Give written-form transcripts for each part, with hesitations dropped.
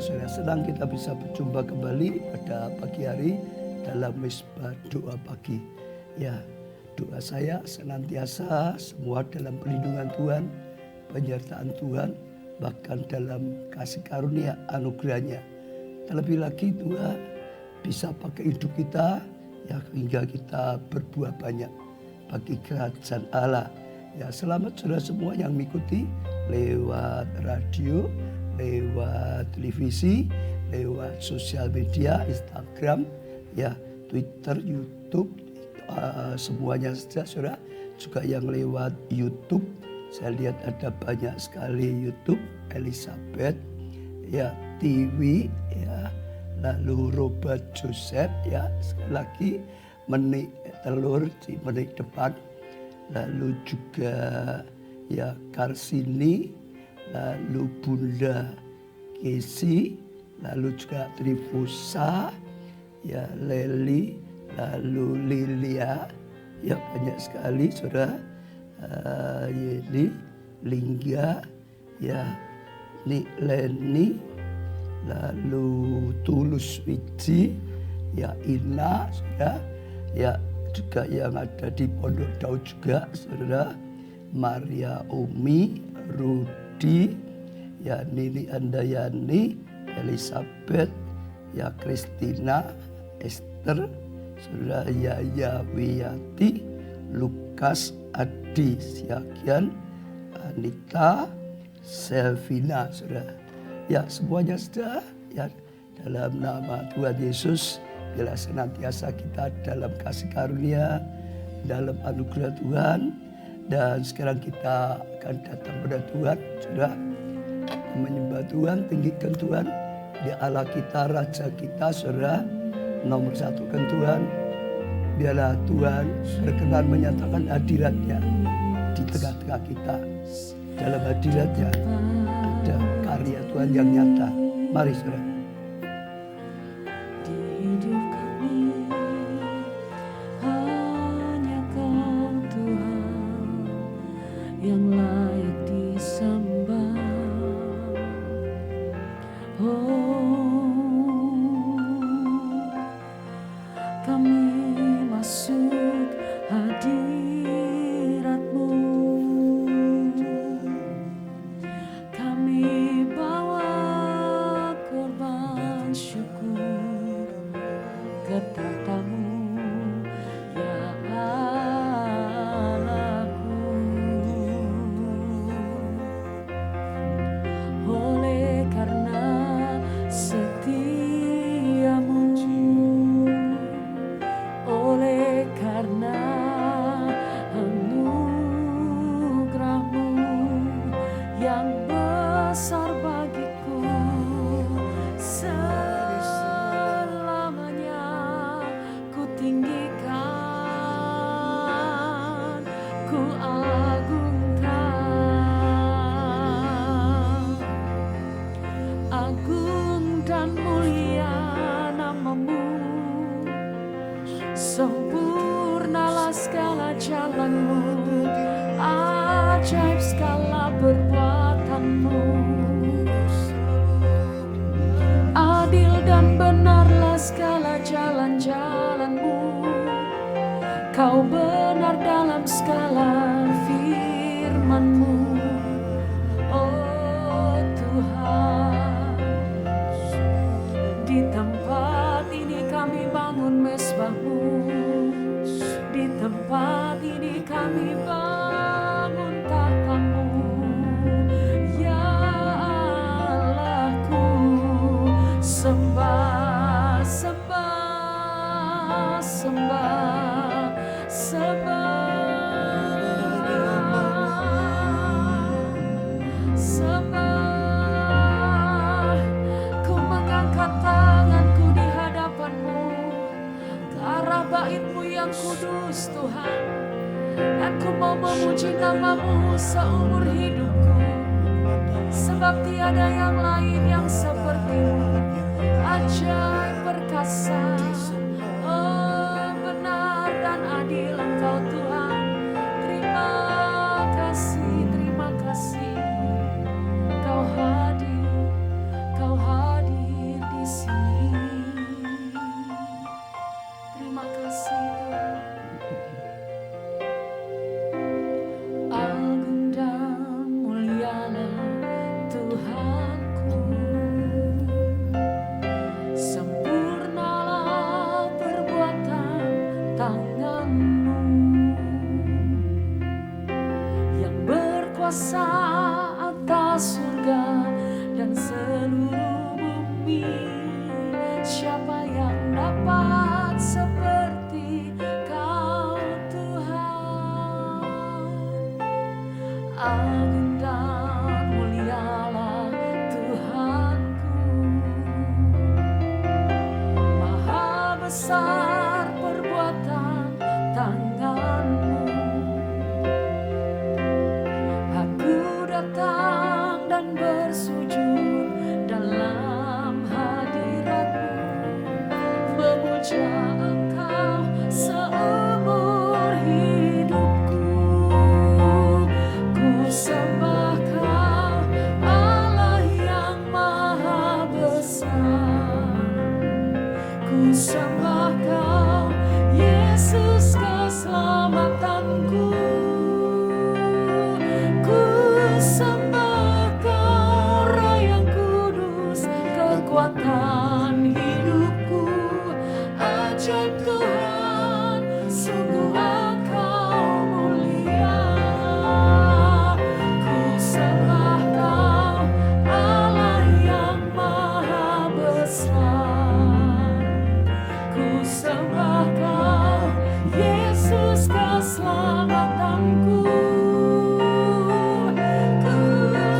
saudara, senang kita bisa berjumpa kembali pada pagi hari dalam Mezbah Doa Pagi. Ya, doa saya senantiasa semua dalam perlindungan Tuhan, penyertaan Tuhan, bahkan dalam kasih karunia anugerahnya. Terlebih lagi Tuhan bisa pakai hidup kita ya hingga kita berbuah banyak bagi kerajaan Allah. Ya, selamat saudara semua yang mengikuti lewat radio, lewat televisi, lewat sosial media, Instagram, ya, Twitter, YouTube, semuanya saja saudara. Juga yang lewat YouTube, saya lihat ada banyak sekali YouTube, Elizabeth, ya, TV, ya, lalu Robert Joseph, ya, sekali lagi menik telur di menik depan, lalu juga ya Karsini, lalu Bunda Kesi, lalu juga Trifusa, ya Leli, lalu Lilia, ya banyak sekali saudara, Yeli, Lingga, ya Leni, lalu Tulus Wiji, ya Ina, saudara, ya juga yang ada di Pondok Daud juga saudara, Maria Umi, Rudi, ya Nini Andayani, Elizabeth, ya Kristina, Esther, saudara Yaya Wiyati, Lukas, Adi Siagian, Anita, Selvina, saudara. Ya semuanya sudah ya dalam nama Tuhan Yesus, bila senantiasa kita dalam kasih karunia, dalam anugerah Tuhan. Dan sekarang kita akan datang pada Tuhan, saudara, menyembah Tuhan, tinggikan Tuhan, Dia Allah kita, Raja kita, saudara, nomor satukan Tuhan. Biarlah Tuhan berkenan menyatakan hadiratnya di tengah-tengah kita. Dalam hadiratnya ada karya Tuhan yang nyata. Mari saudara. Sempurnalah segala jalanmu, ajaib segala perbuatanmu. Adil dan benarlah segala jalan-jalanmu. Kau benar dalam segala firman-Mu. Oh Tuhan, di tempat ini kami bangun mezbah-Mu. Di tempat ini kami bangun tata-Mu. Ya Allahku, sembah, sembah, sembah, sembah, sembah. Ku mengangkat tanganku di hadapan-Mu ke arah bait-Mu yang kudus Tuhan. Dan ku mau memuji nama-Mu seumur hidupku, sebab tiada yang lain yang seperti-Mu. Ajaib perkasa, oh benar dan adil Engkau Tuhan. Terima kasih, Kau hadir, Kau hadir. berkuasa atas surga dan seluruh bumi. Siapa yang dapat seperti Kau Tuhan? Agung dan mulialah Tuhanku, maha besar perbuatan tangan-Mu. Aku datang dan bersujud dalam hadirat-Mu, memuja Engkau seumur hidupku. Ku sembah Kau, Allah yang maha besar. Ku sembah Kau, Yesus keselamatanku. Ku sembah Kau, Roh yang kudus, kekuatan hidupku. Ajaib Tuhan, sungguh Engkau mulia. Ku sembah Kau, Allah yang maha besar. Ku sembah Kau, Yesus keselamatanku. Ku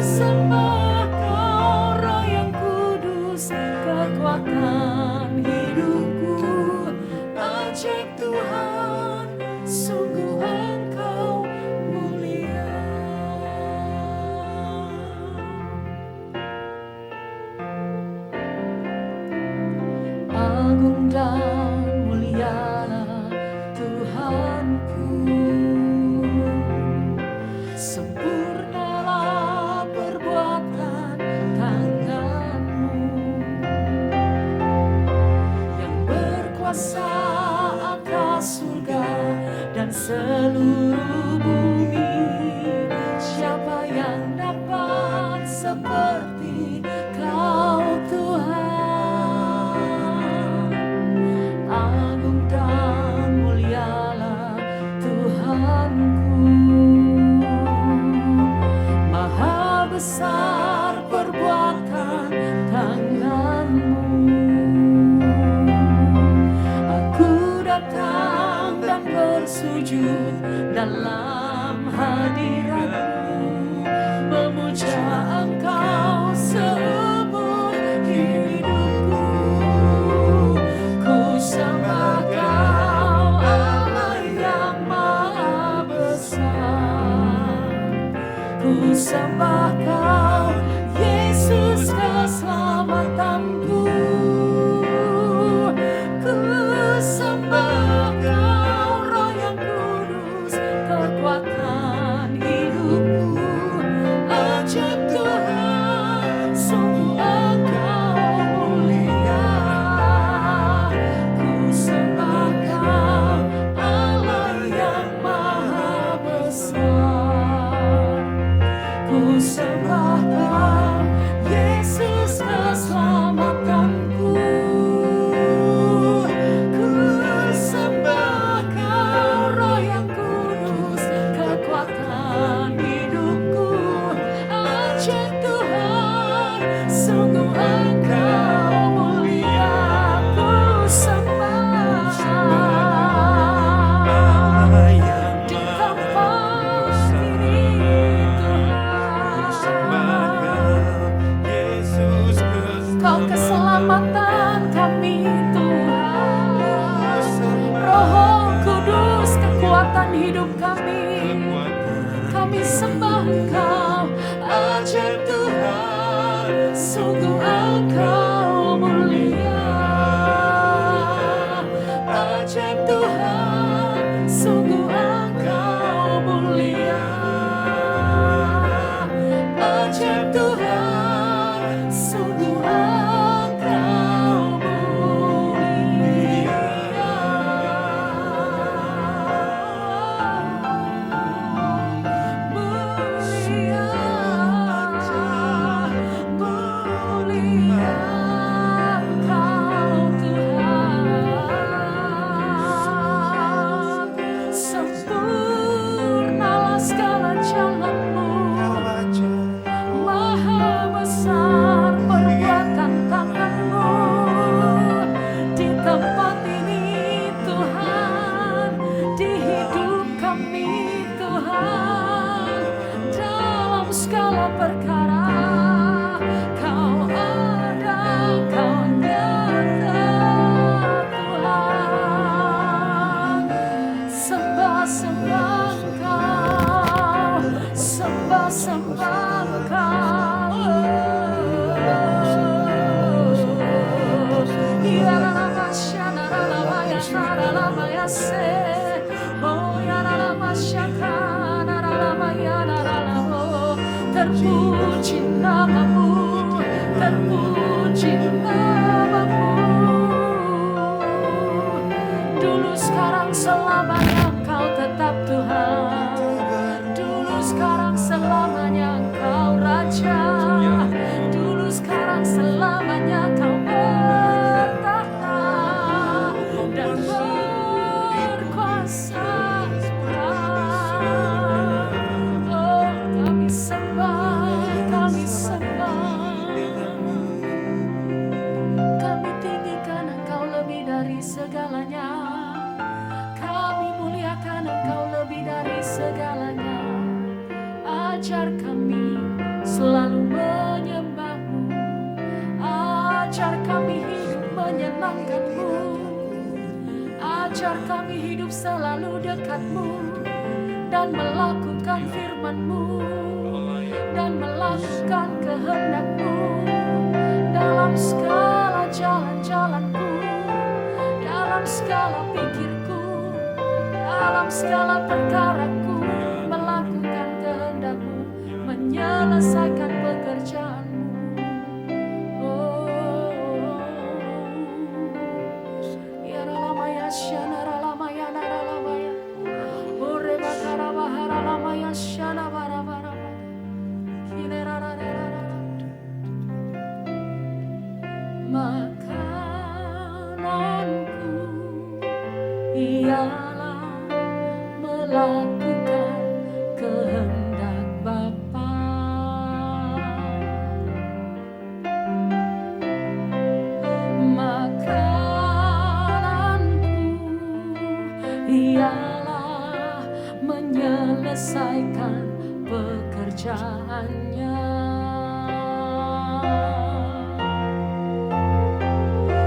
sembah Kau, Roh yang kudus, kekuatan hidupku. Ajaib Tuhan, sungguh Engkau mulia. Agung dan mulialah Tuhanku, sempurnalah perbuatan tangan-Mu, yang berkuasa atas surga dan seluruh bumi. Siapa yang dapat seperti Kau Tuhan? Agung dan mulialah Tuhanku, maha besar perbuatan tangan-Mu. Aku datang dan bersujud dalam hadirat-Mu, memuja Engkau seumur hidupku. Ku sembah Kau, Allah yang maha besar. Ku sembah Kau, Yesus keselamatanku. Ku sembah Kau, Roh yang kudus, kekuatan hidupku. Ajaib Tuhan, sungguh Engkau mulia. Ku sembah Kau, Allah yang maha besar. Ku sembah Kau, Yesus keselamatanku. Ku sembah Kau, Roh yang kudus, kekuatan hidupku. Ajaib Tuhan, sungguh Engkau mulia. Ku sembah di tempat ini Tuhan. Kau keselamatan kami Tuhan. Roh Kudus, kekuatan hidup kami. Kami sembah Engkau, ajaib Tuhan, sungguh Engkau mulia. Ajaib Tuhan, sungguh Engkau mulia. Ajaib Tuhan, sungguh Engkau mulia. Mulia. segala perkara. Kau ada, kau nyata Tuhan. Sembah-sembah Kau, sembah-sembah Kau. Ya lama syana lama ya nara lama ya se. Oh ya lama syaka nara lama ya nara lama. Terpuji namamu, terpuji namamu. Dulu sekarang selamanya Kau tetap Tuhan. Dulu sekarang selamanya Kau Raja. Dulu sekarang selamanya Kau bertahta dan berkuasa Tuhan. Oh kami sembah, kami sembah. Kami tinggikan Engkau lebih dari segalanya. Kami muliakan Engkau lebih dari segalanya. Ajar kami selalu menyembah-Mu. Ajar kami hidup menyenangkan-Mu. Ajar kami hidup selalu dekat-Mu dan melakukan firman-Mu dan melakukan kehendak-Mu dalam segala jalan-jalanku, dalam segala pikirku, dalam segala perkaraku, melakukan kehendak-Mu, menyelesaikan pekerjaan-Mu. Oh, ya ralamaya syana ralamaya naralamaya. Oh rebakara bahara lamaya syana barabara. Makananku ialah melakukan kehendak Bapa. Makananku ialah menyelesaikan pekerjaannya.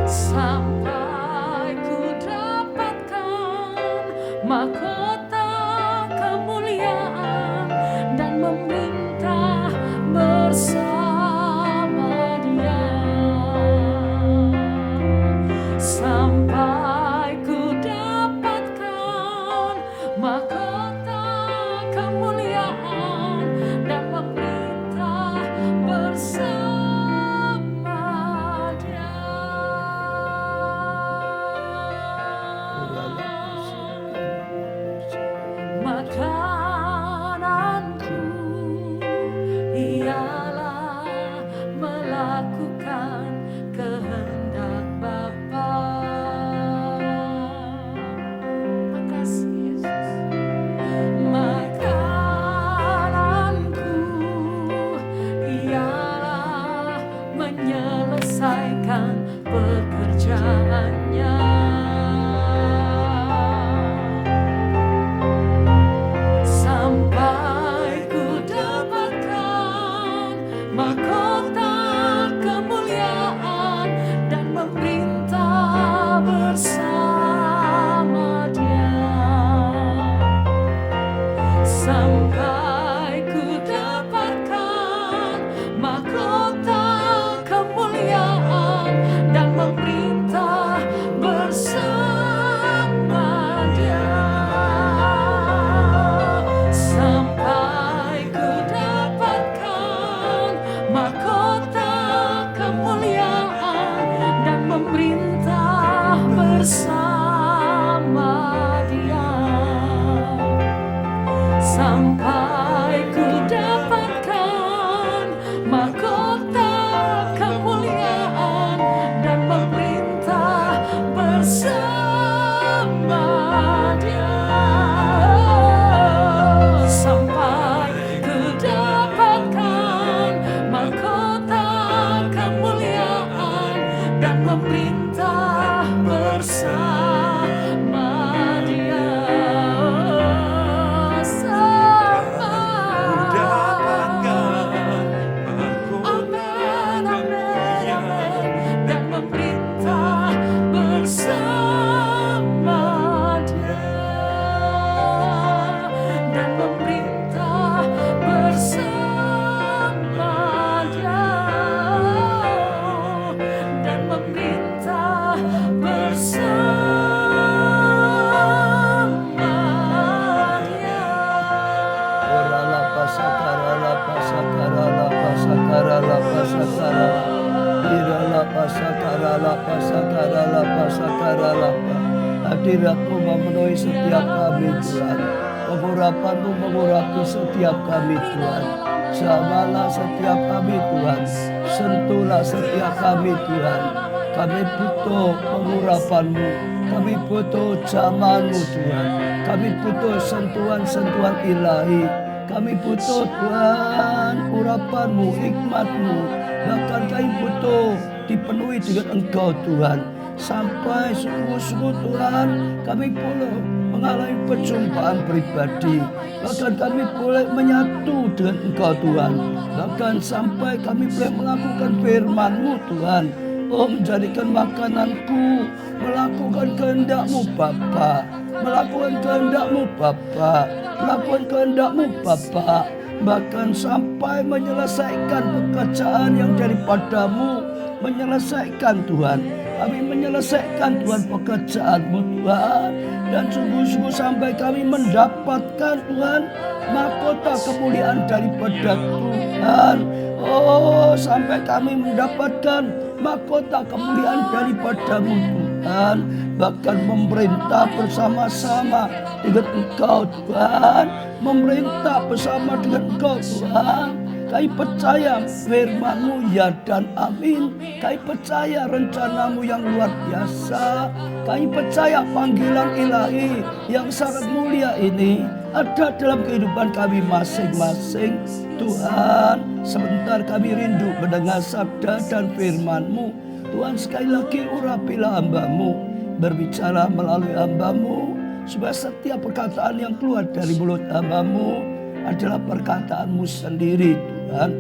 Sampai ku dapatkan mahkota kemuliaan dan meminta bersama Dia. Sampai ku dapatkan mahkota kemuliaan dan meminta bersama Dia. Makananku ialah melakukan kehendak Bapa. Makasih Yesus. Makananku ialah menyelesaikan pekerjaannya. Sampai ku dapatkan mahkota kemuliaan dan memerintah bersama Dia. Sampai ku dapatkan mahkota kemuliaan dan memerintah bersama Dia. Sampai ku dapatkan mahkota kemuliaan dan memerintah bersama Dia. Sampai pasakara. Dirala pasakara la pasakara la pasakara la. Hadirat-Mu memenuhi setiap kami Tuhan. Pengurapan-Mu mengurapi setiap kami Tuhan. Jamalah setiap kami Tuhan. Sentuhlah setiap kami Tuhan. Kami butuh pengurapan-Mu. Kami butuh jamahan-Mu Tuhan. Kami butuh sentuhan-sentuhan ilahi. Kami butuh Tuhan urapan-Mu, hikmat-Mu. Bahkan kami butuh dipenuhi dengan Engkau Tuhan. Sampai sungguh-sungguh Tuhan kami boleh mengalami perjumpaan pribadi. Bahkan kami boleh menyatu dengan Engkau Tuhan. Bahkan sampai kami boleh melakukan firman-Mu Tuhan. Oh, menjadikan makananku, melakukan kehendak-Mu Bapa. Melakukan kehendak-Mu Bapa. Melakukan kehendak-Mu Bapa. Bahkan sampai menyelesaikan pekerjaan yang daripada-Mu. Menyelesaikan Tuhan. Kami menyelesaikan Tuhan pekerjaan-Mu Tuhan. Dan sungguh-sungguh sampai kami mendapatkan Tuhan mahkota kemuliaan daripada Tuhan. Oh, sampai kami mendapatkan mahkota kemuliaan daripada-Mu Tuhan. Bahkan memerintah bersama-sama dengan Engkau Tuhan. Memerintah bersama dengan Engkau Tuhan. Kami percaya firman-Mu ya dan amin. Kami percaya rencana-Mu yang luar biasa. Kami percaya panggilan ilahi yang sangat mulia ini ada dalam kehidupan kami masing-masing. Tuhan, sebentar kami rindu mendengar sabda dan firman-Mu. Tuhan, sekali lagi urapilah hamba-Mu. Berbicara melalui hamba-Mu. Supaya setiap perkataan yang keluar dari mulut hamba-Mu adalah perkataan-Mu sendiri Tuhan.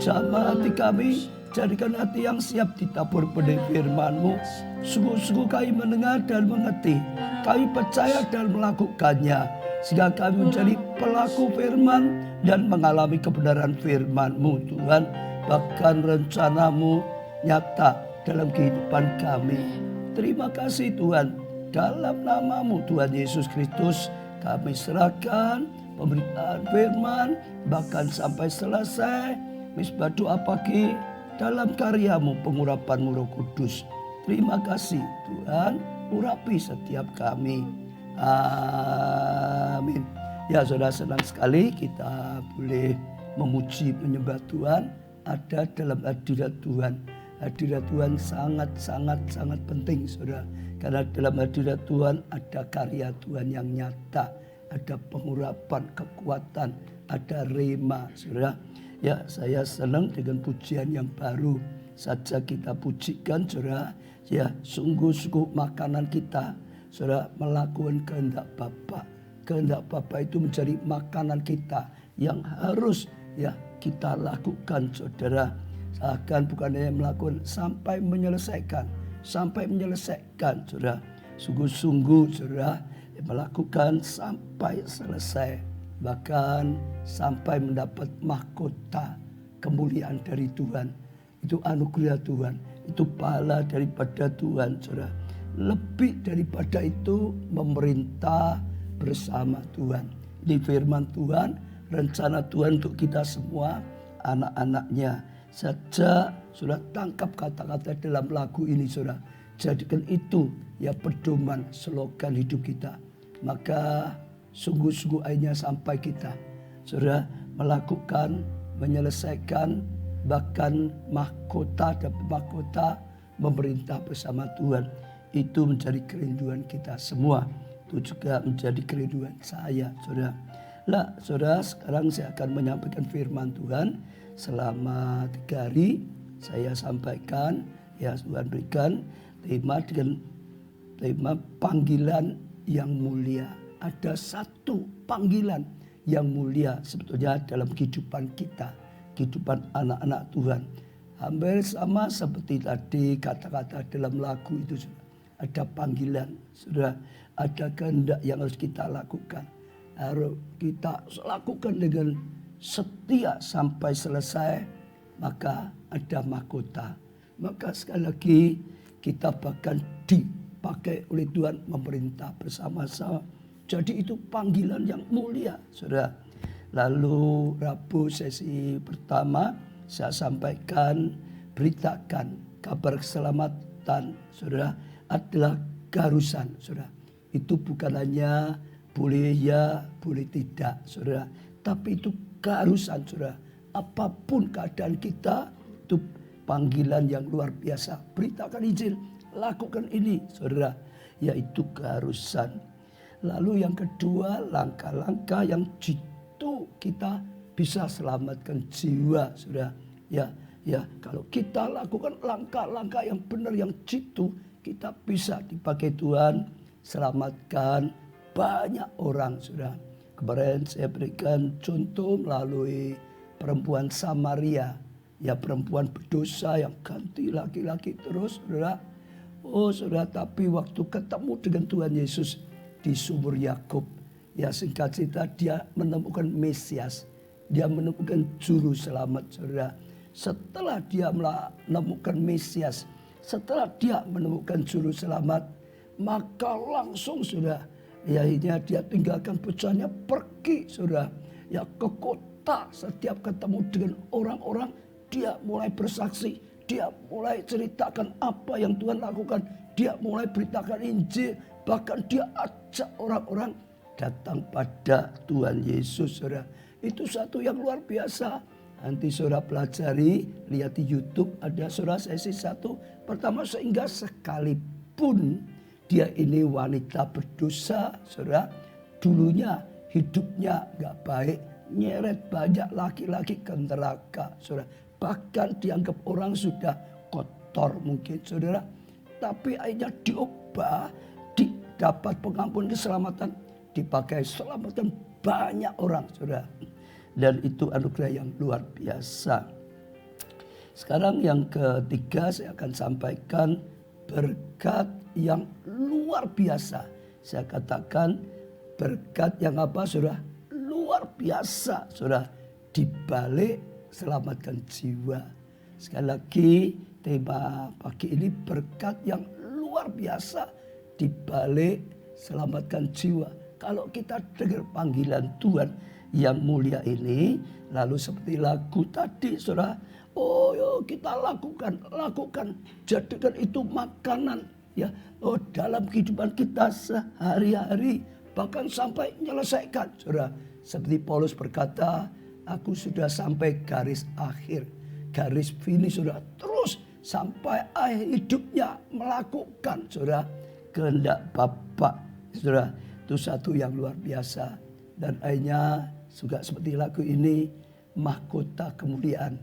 Jamah hati kami, jadikan hati yang siap ditabur benih firman-Mu. Sungguh-sungguh kami mendengar dan mengerti. Kami percaya dan melakukannya. Sehingga kami menjadi pelaku firman dan mengalami kebenaran firman-Mu Tuhan. Bahkan rencana-Mu nyata dalam kehidupan kami. Terima kasih Tuhan. Dalam nama-Mu Tuhan Yesus Kristus kami serahkan pemberitaan firman bahkan sampai selesai misbah doa pagi dalam karya-Mu pengurapan-Mu Roh Kudus. Terima kasih Tuhan, urapi setiap kami. Amin. Ya, saudara, senang sekali kita boleh memuji menyembah Tuhan ada dalam hadirat Tuhan. Hadirat Tuhan sangat penting saudara. Karena dalam hadirat Tuhan ada karya Tuhan yang nyata. Ada pengurapan, kekuatan, ada rema saudara. Ya, saya senang dengan pujian yang baru saja kita pujikan saudara. Ya, sungguh-sungguh makanan kita saudara melakukan kehendak Bapa. Kehendak Bapa itu menjadi makanan kita yang harus ya kita lakukan saudara. Akan bukan hanya melakukan sampai menyelesaikan saudara. Sungguh-sungguh saudara melakukan sampai selesai. Bahkan sampai mendapat mahkota kemuliaan dari Tuhan. Itu anugerah Tuhan. Itu pahala daripada Tuhan saudara. Lebih daripada itu memerintah bersama Tuhan. Di firman Tuhan, rencana Tuhan untuk kita semua anak-anaknya. Saja sudah tangkap kata-kata dalam lagu ini saudara. Jadikan itu ya pedoman slogan hidup kita. Maka sungguh-sungguh akhirnya sampai kita saudara melakukan, menyelesaikan bahkan mahkota dan mahkota memerintah bersama Tuhan. Itu menjadi kerinduan kita semua. Itu juga menjadi kerinduan saya saudara. Lah saudara, sekarang saya akan menyampaikan firman Tuhan. Selama 3 hari saya sampaikan ya Tuhan berikan tema dengan tema panggilan yang mulia. Ada satu panggilan yang mulia sebetulnya dalam kehidupan kita, kehidupan anak-anak Tuhan. Hampir sama seperti tadi kata-kata dalam lagu itu sudah ada panggilan, sudah ada kehendak yang harus kita lakukan. Harus kita lakukan dengan setia sampai selesai, maka ada mahkota. Maka sekali lagi kita bahkan dipakai oleh Tuhan memerintah bersama-sama. Jadi itu panggilan yang mulia saudara. Lalu Rabu sesi pertama saya sampaikan, beritakan kabar keselamatan, saudara, adalah keharusan, saudara. Itu bukan hanya boleh ya, boleh tidak, saudara. Tapi itu keharusan, saudara. Apapun keadaan kita, itu panggilan yang luar biasa. Beritakan Injil, lakukan ini, saudara. Yaitu keharusan. Lalu yang kedua, langkah-langkah yang jitu kita bisa selamatkan jiwa, saudara. Ya, kalau kita lakukan langkah-langkah yang benar, yang jitu, kita bisa dipakai Tuhan selamatkan banyak orang, saudara. Kemarin saya berikan contoh melalui perempuan Samaria, ya, perempuan berdosa yang ganti laki-laki terus, saudara. Oh, saudara, tapi waktu ketemu dengan Tuhan Yesus di sumur Yakub, ya, singkat cerita dia menemukan Mesias, dia menemukan juru selamat, saudara. Setelah dia menemukan Mesias, setelah dia menemukan juru selamat, maka langsung, saudara, ya, dia tinggalkan pekerjaannya, pergi, saudara, ya, ke kota. Setiap ketemu dengan orang-orang, dia mulai bersaksi, dia mulai ceritakan apa yang Tuhan lakukan, dia mulai beritakan Injil, bahkan dia ajak orang-orang datang pada Tuhan Yesus, saudara. Itu satu yang luar biasa. Nanti saudara pelajari, lihat di YouTube, ada saudara sesi 1 pertama, sehingga sekalipun dia ini wanita berdosa, saudara, dulunya hidupnya gak baik, nyeret banyak laki-laki ke neraka, saudara. Bahkan dianggap orang sudah kotor mungkin, saudara. Tapi akhirnya diubah, didapat pengampunan, keselamatan, dipakai selamatan banyak orang, saudara. Dan itu anugerah yang luar biasa. Sekarang yang ketiga saya akan sampaikan berkat yang luar biasa. Saya katakan berkat yang apa, saudara? Luar biasa, saudara. Di balik selamatkan jiwa. Sekali lagi tema pagi ini berkat yang luar biasa di balik selamatkan jiwa. Kalau kita dengar panggilan Tuhan yang mulia ini, lalu seperti lagu tadi, saudara, oh yo, kita lakukan, jadikan itu makanan, ya, oh, dalam kehidupan kita sehari-hari, bahkan sampai menyelesaikan, saudara. Seperti Paulus berkata, aku sudah sampai garis akhir, garis finish, saudara. Terus sampai akhir hidupnya melakukan, saudara, kehendak Bapa, saudara. Itu satu yang luar biasa. Dan akhirnya juga seperti lagu ini, mahkota kemuliaan.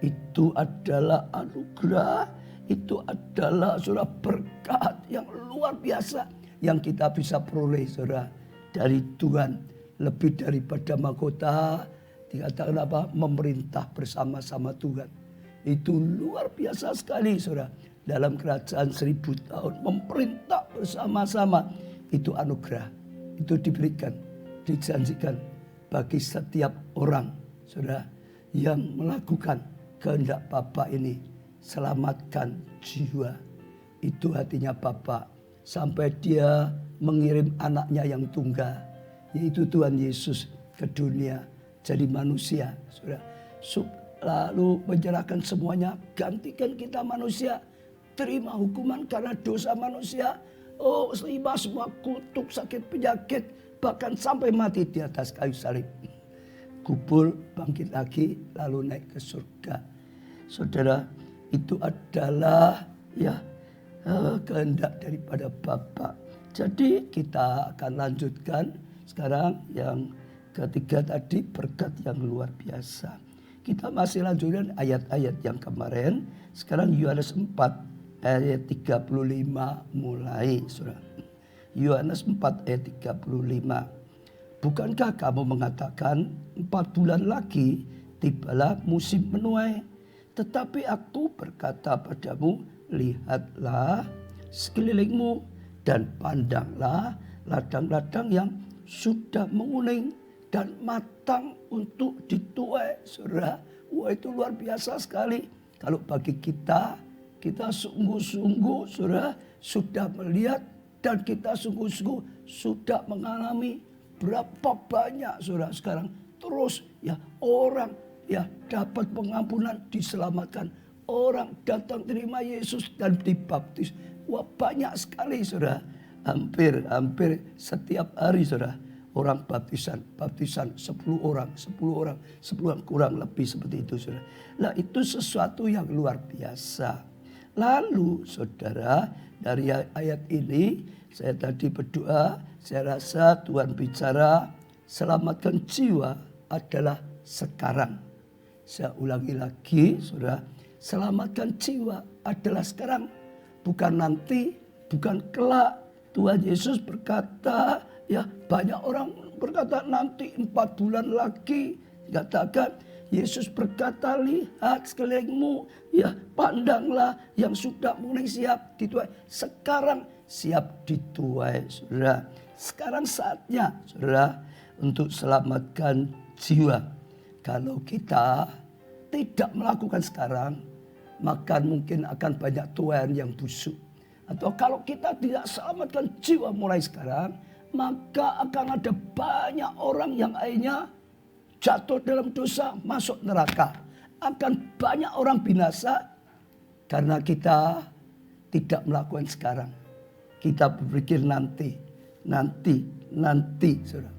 Itu adalah anugerah, itu adalah, saudara, berkat yang luar biasa yang kita bisa peroleh, saudara, dari Tuhan. Lebih daripada mahkota, dikatakan apa? Memerintah bersama-sama Tuhan. Itu luar biasa sekali, saudara. Dalam kerajaan 1000 tahun memerintah bersama-sama. Itu anugerah. Itu diberikan, dijanjikan bagi setiap orang, saudara, yang melakukan kehendak Bapa ini. Selamatkan jiwa. Itu hatinya Bapa. Sampai dia mengirim anaknya yang tunggal, yaitu Tuhan Yesus, ke dunia jadi manusia, saudara. Lalu menyerahkan semuanya, gantikan kita manusia, terima hukuman karena dosa manusia. Oh, terima semua kutuk, sakit, penyakit, bahkan sampai mati di atas kayu salib. Kubur, bangkit lagi, lalu naik ke surga. Saudara, itu adalah, ya, kehendak daripada Bapa. Jadi kita akan lanjutkan sekarang yang ketiga tadi, berkat yang luar biasa. Kita masih lanjutkan ayat-ayat yang kemarin. Sekarang Yohanes 4 ayat 35 mulai, saudara. Yohanes 4 ayat 35. Bukankah kamu mengatakan 4 bulan lagi tibalah musim menuai? Tetapi aku berkata padamu, lihatlah sekelilingmu dan pandanglah ladang-ladang yang sudah menguning dan matang untuk dituai, saudara. Wah, itu luar biasa sekali. Kalau bagi kita sungguh-sungguh, saudara, sudah melihat dan kita sungguh-sungguh sudah mengalami berapa banyak, saudara, sekarang terus, ya, orang ya dapat pengampunan, diselamatkan. Orang datang terima Yesus dan dibaptis. Wah, banyak sekali saudara. Hampir setiap hari saudara. Orang baptisan 10 orang, 10 orang kurang lebih seperti itu saudara. Nah, itu sesuatu yang luar biasa. Lalu saudara, dari ayat ini saya tadi berdoa, saya rasa Tuhan bicara selamatkan jiwa adalah sekarang. Saya ulangi lagi saudara, selamatkan jiwa adalah sekarang, bukan nanti, bukan kelak. Tuhan Yesus berkata, ya banyak orang berkata nanti 4 bulan lagi. Katakan, Yesus berkata, lihat sekelilingmu, ya pandanglah yang sudah mulai siap dituai. Sekarang siap dituai, saudara. Sekarang saatnya, saudara, untuk selamatkan jiwa. Kalau kita tidak melakukan sekarang, maka mungkin akan banyak tuaian yang busuk. Atau kalau kita tidak selamatkan jiwa mulai sekarang, maka akan ada banyak orang yang akhirnya jatuh dalam dosa, masuk neraka. Akan banyak orang binasa karena kita tidak melakukan sekarang. Kita berpikir nanti, saudara.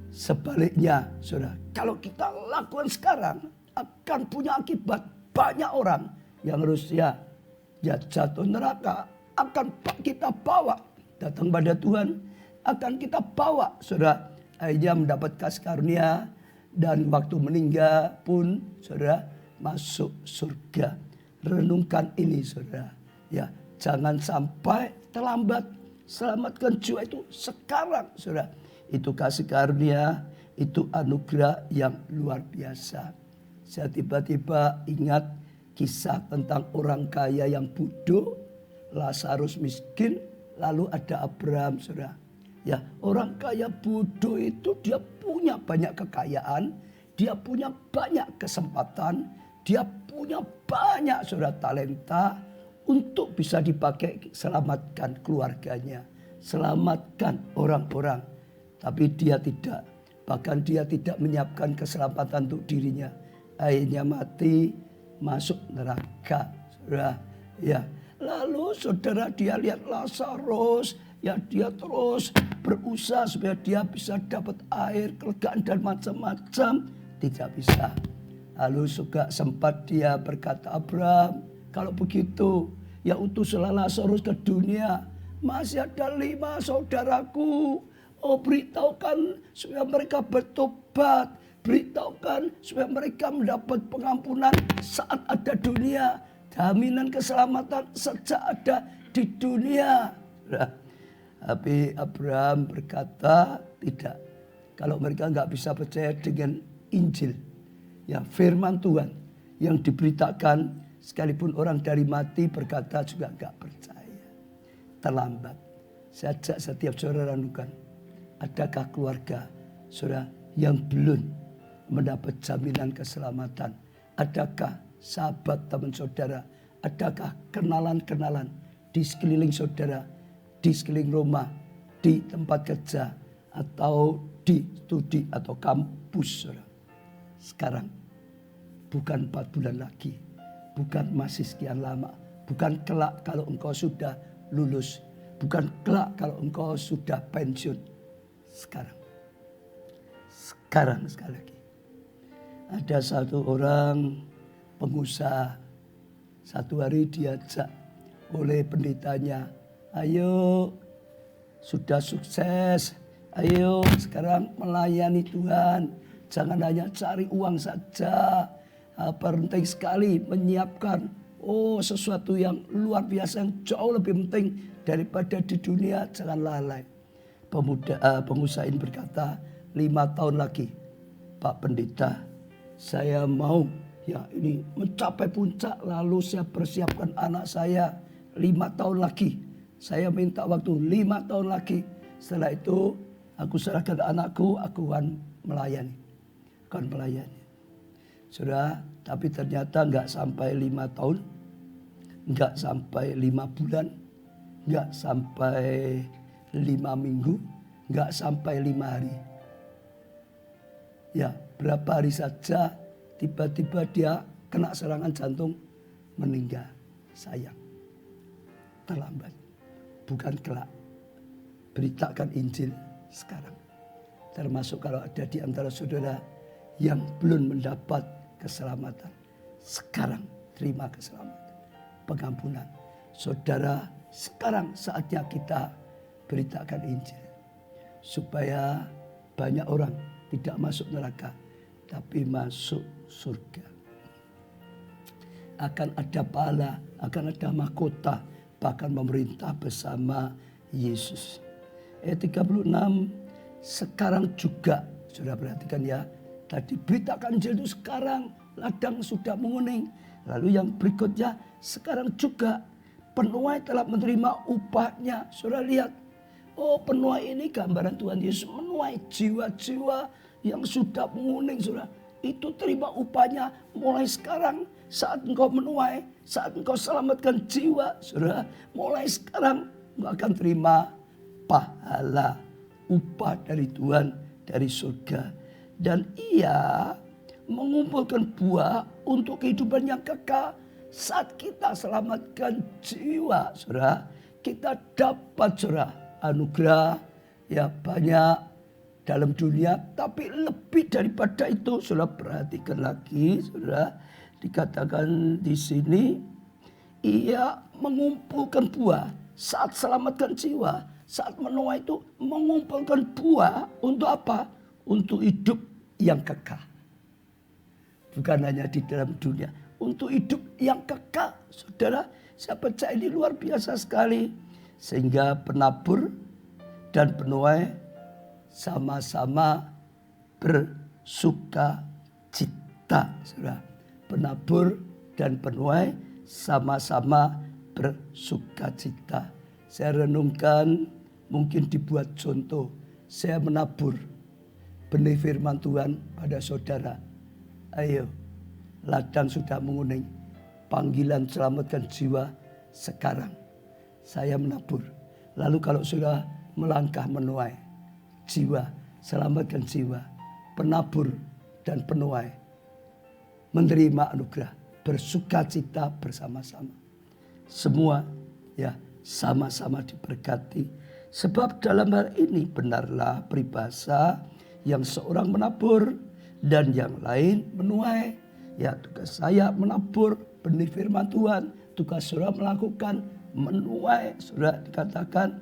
Sebaliknya, saudara, kalau kita lakukan sekarang, akan punya akibat banyak orang yang harus ya jatuh neraka. Akan kita bawa datang pada Tuhan, akan kita bawa saudara akhirnya mendapat kasih karunia, dan waktu meninggal pun saudara masuk surga. Renungkan ini saudara, ya jangan sampai terlambat. Selamatkan jiwa itu sekarang saudara. Itu kasih karunia, itu anugerah yang luar biasa. Saya tiba-tiba ingat kisah tentang orang kaya yang bodoh, Lazarus miskin, lalu ada Abraham, saudara. Ya, orang kaya bodoh itu dia punya banyak kekayaan, dia punya banyak kesempatan, dia punya banyak saudara talenta untuk bisa dipakai selamatkan keluarganya, selamatkan orang-orang. Tapi dia tidak, bahkan dia tidak menyiapkan keselamatan untuk dirinya. Akhirnya mati, masuk neraka, saudara. Ya, lalu saudara dia lihat Lazarus, ya dia terus berusaha supaya dia bisa dapat air, kelegaan dan macam-macam, tidak bisa. Lalu juga sempat dia berkata, Abraham, kalau begitu ya utuslah Lazarus ke dunia. Masih ada 5 saudaraku. Oh, beritahukan supaya mereka bertobat. Beritahukan supaya mereka mendapat pengampunan saat ada dunia. Jaminan keselamatan sejak ada di dunia. Tapi Abraham berkata tidak. Kalau mereka nggak bisa percaya dengan Injil, ya firman Tuhan yang diberitakan, sekalipun orang dari mati berkata juga nggak percaya. Terlambat. Saya ajak setiap saudara renungkan. Adakah keluarga saudara yang belum mendapat jaminan keselamatan? Adakah sahabat teman saudara? Adakah kenalan-kenalan di sekeliling saudara, di sekeliling rumah, di tempat kerja, atau di studi atau kampus saudara? Sekarang, bukan 4 bulan lagi, bukan masih sekian lama, bukan kelak kalau engkau sudah lulus, bukan kelak kalau engkau sudah pensiun. Sekarang sekali lagi. Ada satu orang pengusaha, satu hari diajak oleh pendetanya, ayo sudah sukses, ayo sekarang melayani Tuhan, jangan hanya cari uang saja. Penting sekali menyiapkan sesuatu yang luar biasa, yang jauh lebih penting daripada di dunia, jangan lalai. Pengusaha ini berkata, 5 tahun lagi Pak Pendeta, saya mau ya ini mencapai puncak, lalu saya persiapkan anak saya 5 tahun lagi. Saya minta waktu 5 tahun lagi. Setelah itu aku serahkan anakku, aku akan melayani. Sudah, tapi ternyata nggak sampai 5 tahun, nggak sampai 5 bulan, nggak sampai 5 minggu, nggak sampai 5 hari. Ya, berapa hari saja tiba-tiba dia kena serangan jantung, meninggal. Sayang. Terlambat. Bukan kelak. Beritakan Injil sekarang. Termasuk kalau ada di antara saudara yang belum mendapat keselamatan. Sekarang terima keselamatan. Pengampunan. Saudara, sekarang saatnya kita beritakan Injil. Supaya banyak orang tidak masuk neraka, tapi masuk surga. Akan ada pahala, akan ada mahkota, bahkan memerintah bersama Yesus. Ayat 36, sekarang juga, sudah perhatikan ya, tadi beritakan Injil itu sekarang, ladang sudah menguning. Lalu yang berikutnya, sekarang juga penuai telah menerima upahnya. Sudah lihat, oh penuai ini gambaran Tuhan Yesus menuai jiwa-jiwa yang sudah menguning. Sudah, itu terima upahnya mulai sekarang. Saat engkau menuai, saat engkau selamatkan jiwa, sudah, mulai sekarang engkau akan terima pahala, upah dari Tuhan, dari surga. Dan ia mengumpulkan buah untuk kehidupan yang kekal. Saat kita selamatkan jiwa, saudara, kita dapat, saudara, anugerah ya banyak dalam dunia. Tapi lebih daripada itu, saudara, perhatikan lagi, saudara, dikatakan di sini, ia mengumpulkan buah saat selamatkan jiwa. Saat menuai itu mengumpulkan buah untuk apa? Untuk hidup yang kekal. Bukan hanya di dalam dunia. Untuk hidup yang kekal. Saudara, saya percaya ini luar biasa sekali. Sehingga penabur dan penuai sama-sama bersuka cita. Saudara, penabur dan penuai sama-sama bersuka cita. Saya renungkan, mungkin dibuat contoh. Saya menabur benih firman Tuhan pada saudara. Ayo, ladang sudah menguning. Panggilan selamatkan jiwa sekarang. Saya menabur. Lalu kalau sudah melangkah menuai jiwa, selamatkan jiwa. Penabur dan penuai menerima anugerah. Bersuka cita bersama-sama. Semua ya sama-sama diberkati. Sebab dalam hal ini benarlah peribahasa yang seorang menabur dan yang lain menuai. Ya, tugas saya menabur benih firman Tuhan. Tugas saudara melakukan menuai. Saudara dikatakan,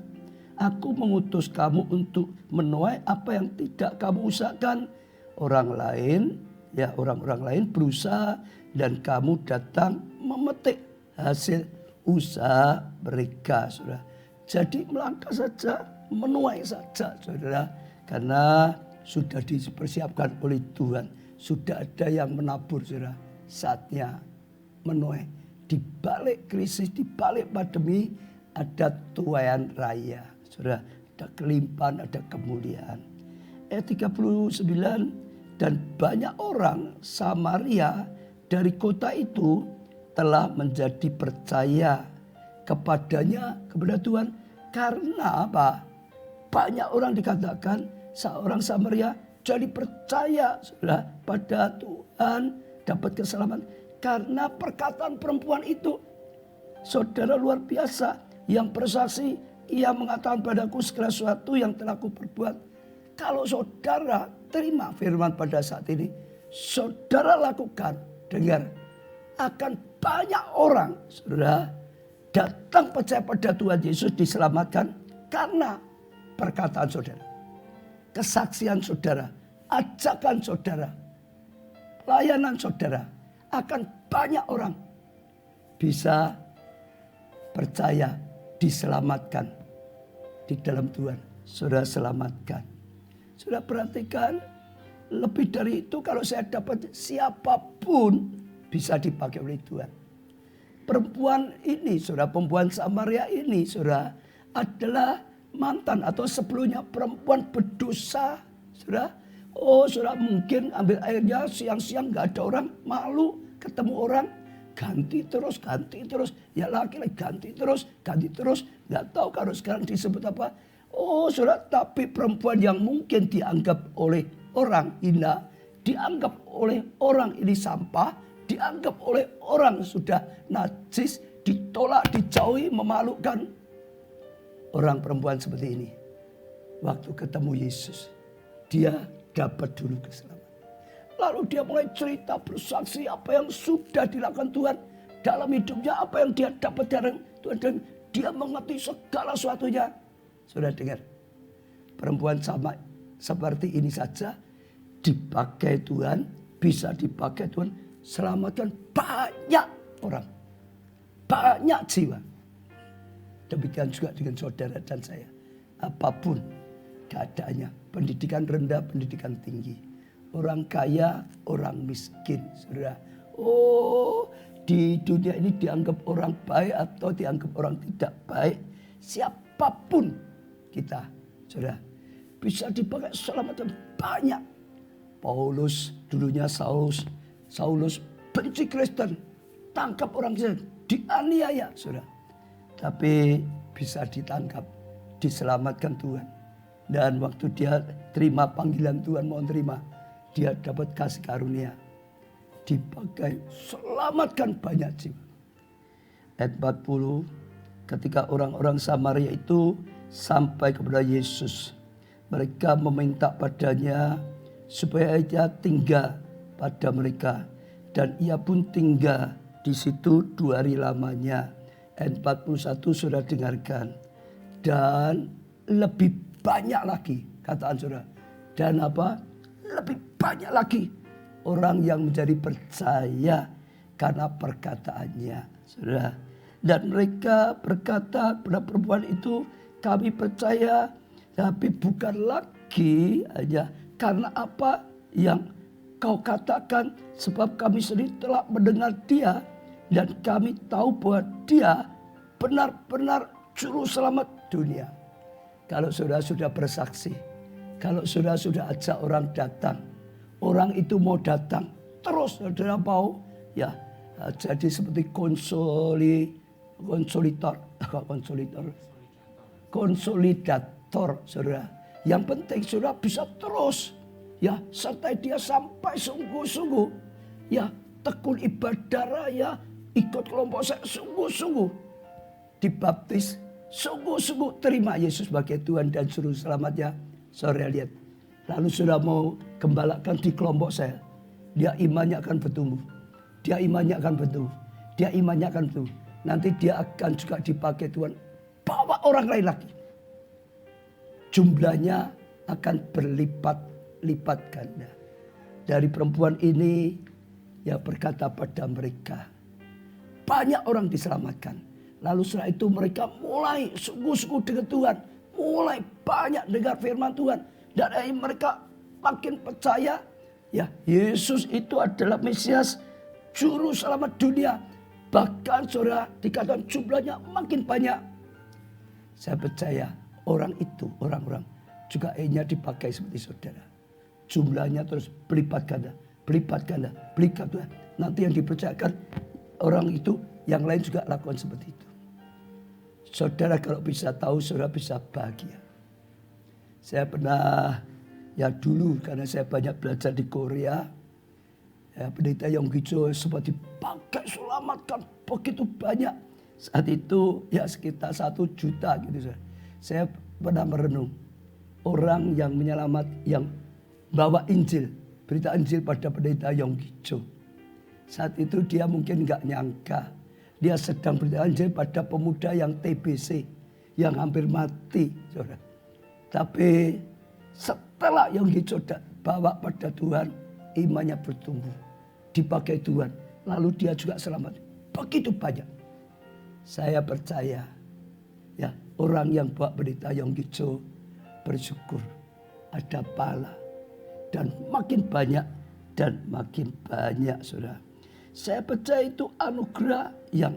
aku mengutus kamu untuk menuai apa yang tidak kamu usahakan. Orang lain, ya orang-orang lain berusaha dan kamu datang memetik hasil usaha mereka, saudara. Jadi melangkah saja, menuai saja, saudara. Karena sudah dipersiapkan oleh Tuhan. Sudah ada yang menabur, saudara. Saatnya menuai. Di balik krisis, di balik pandemi, ada tuaian raya. Saudara, ada kelimpahan, ada kemuliaan. Ayat 39, dan banyak orang Samaria dari kota itu telah menjadi percaya kepadanya, kepada Tuhan. Karena apa? Banyak orang dikatakan seorang Samaria jadi percaya, saudara, pada Tuhan, dapat keselamatan. Karena perkataan perempuan itu, saudara, luar biasa. Yang bersaksi, ia mengatakan padaku segala sesuatu yang telah aku perbuat. Kalau saudara terima firman pada saat ini, saudara lakukan, dengar, akan banyak orang, saudara, datang percaya pada Tuhan Yesus, diselamatkan karena perkataan saudara, kesaksian saudara, ajakan saudara, pelayanan saudara. Akan banyak orang bisa percaya, diselamatkan di dalam Tuhan. Saudara selamatkan. Saudara perhatikan, lebih dari itu kalau saya dapat, siapapun bisa dipakai oleh Tuhan. Perempuan ini, saudara, perempuan Samaria ini, saudara, adalah mantan atau sebelumnya perempuan berdosa, saudara. Oh, saudara, mungkin ambil airnya siang-siang gak ada orang, malu ketemu orang, ganti terus, ya laki-laki ganti terus, gak tahu kalau sekarang disebut apa. Oh, saudara, tapi perempuan yang mungkin dianggap oleh orang hina, dianggap oleh orang ini sampah, dianggap oleh orang sudah najis, ditolak, dijauhi, memalukan. Orang perempuan seperti ini, waktu ketemu Yesus, dia dapat dulu keselamatan. Lalu dia mulai cerita, bersaksi apa yang sudah dilakukan Tuhan dalam hidupnya, apa yang dia dapat dari Tuhan. Dan dia mengerti segala sesuatunya. Sudah dengar, perempuan sama seperti ini saja dipakai Tuhan, bisa dipakai Tuhan, selamatkan banyak orang, banyak jiwa. Demikian juga dengan saudara dan saya. Apapun keadaannya, pendidikan rendah, pendidikan tinggi, orang kaya, orang miskin, saudara. Oh, di dunia ini dianggap orang baik atau dianggap orang tidak baik, siapapun kita, saudara, bisa dipakai selamatkan banyak. Paulus, dulunya Saulus benci Kristen, tangkap orang Kristen, dianiaya, saudara. Tapi bisa ditangkap, diselamatkan Tuhan. Dan waktu dia terima panggilan Tuhan, mau terima, dia dapat kasih karunia. Dipakai, selamatkan banyak jiwa. Ayat 40, ketika orang-orang Samaria itu sampai kepada Yesus, mereka meminta padanya supaya ia tinggal pada mereka. Dan ia pun tinggal di situ 2 hari lamanya. Ayat 41 sudah dengarkan. Dan lebih banyak lagi, kataan saudara. Dan apa? Lebih banyak lagi orang yang menjadi percaya karena perkataannya, saudara. Dan mereka berkata kepada perempuan itu, kami percaya, tapi bukan lagi hanya karena apa yang kau katakan, sebab kami sendiri telah mendengar dia. Dan kami tahu bahwa dia benar-benar juru selamat dunia. Kalau saudara sudah bersaksi, kalau saudara sudah ajak orang datang, orang itu mau datang, terus saudara mau, ya jadi seperti konsolidator, saudara. Yang penting saudara bisa terus, ya sertai dia sampai sungguh-sungguh, ya tekun ibadah raya, ikut kelompok saya sungguh-sungguh, dibaptis sungguh-sungguh, terima Yesus sebagai Tuhan dan Juru Selamatnya. Saudara lihat, lalu sudah mau gembalakan di kelompok saya, dia imannya akan bertumbuh, dia imannya akan bertumbuh, dia imannya akan bertumbuh. Nanti dia akan juga dipakai Tuhan, bawa orang lain lagi. Jumlahnya akan berlipat-lipat ganda. Dari perempuan ini, ya berkata pada mereka, banyak orang diselamatkan. Lalu setelah itu mereka mulai sungguh-sungguh dengan Tuhan. Mulai banyak dengar firman Tuhan. Dan mereka makin percaya, ya Yesus itu adalah Mesias, Juru Selamat dunia. Bahkan saudara dikatakan jumlahnya makin banyak. Saya percaya orang itu, orang-orang juga akhirnya dipakai seperti saudara. Jumlahnya terus berlipat ganda, berlipat ganda, berlipat ganda. Nanti yang dipercayakan orang itu, yang lain juga lakukan seperti itu. Saudara kalau bisa tahu, saudara bisa bahagia. Saya pernah, ya dulu karena saya banyak belajar di Korea, ya pendeta Yonggi-cho sempat dipakai selamatkan begitu banyak. Saat itu ya sekitar 1 juta gitu. Saya pernah merenung orang yang menyelamat, yang bawa Injil, berita Injil pada pendeta Yonggi-cho. Saat itu dia mungkin nggak nyangka dia sedang berita Injil pada pemuda yang TBC, yang hampir mati, saudara. Tapi setelah Yonggi-cho bawa pada Tuhan, imannya bertumbuh, dipakai Tuhan, lalu dia juga selamat. Begitu banyak. Saya percaya, ya orang yang bawa berita Yonggi-cho bersyukur, ada pahala, dan makin banyak dan makin banyak, saudara. Saya percaya itu anugerah yang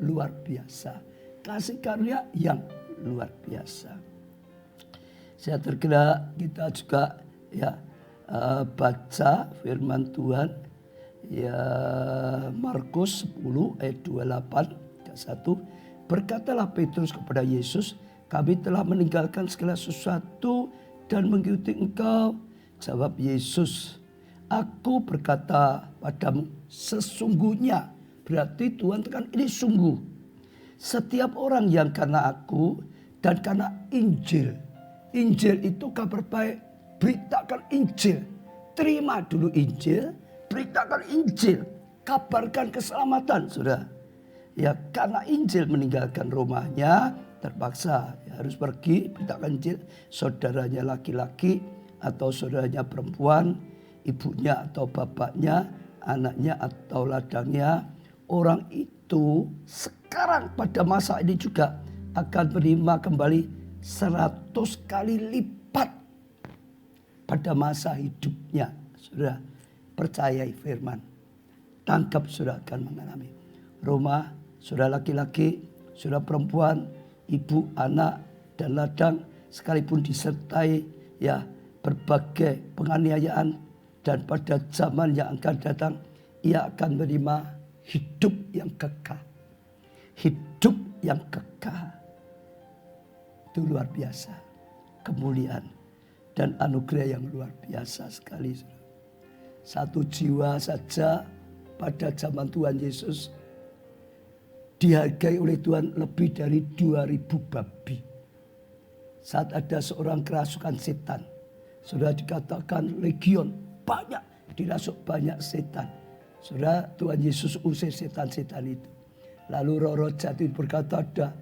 luar biasa. Kasih karunia yang luar biasa. Saya tergerak kita juga ya baca firman Tuhan. Ya Markus 10 ayat 28 1. Berkatalah Petrus kepada Yesus, kami telah meninggalkan segala sesuatu dan mengikuti engkau. Jawab Yesus, Aku berkata padamu, sesungguhnya. Berarti Tuhan tekan ini sungguh. Setiap orang yang karena aku dan karena Injil. Injil itu kabar baik. Beritakan Injil. Terima dulu Injil. Beritakan Injil. Kabarkan keselamatan, saudara. Ya, karena Injil meninggalkan rumahnya, terpaksa ya, harus pergi beritakan Injil. Saudaranya laki-laki atau saudaranya perempuan, ibunya atau bapaknya, anaknya atau ladangnya. Orang itu sekarang pada masa ini juga akan menerima kembali 100 kali lipat pada masa hidupnya. Saudara, percayai firman. Tangkap, saudara akan mengalami. Rumah, saudara laki-laki, saudara perempuan, ibu, anak, dan ladang sekalipun disertai ya berbagai penganiayaan, dan pada zaman yang akan datang ia akan menerima hidup yang kekal. Hidup yang kekal. Itu luar biasa. Kemuliaan dan anugerah yang luar biasa sekali. Satu jiwa saja pada zaman Tuhan Yesus dihargai oleh Tuhan lebih dari 2000 babi. Saat ada seorang kerasukan setan, sudah dikatakan legion, banyak, dirasuk banyak setan. Saudara, Tuhan Yesus usir setan-setan itu. Lalu roh-roh jahat itu berkata, ada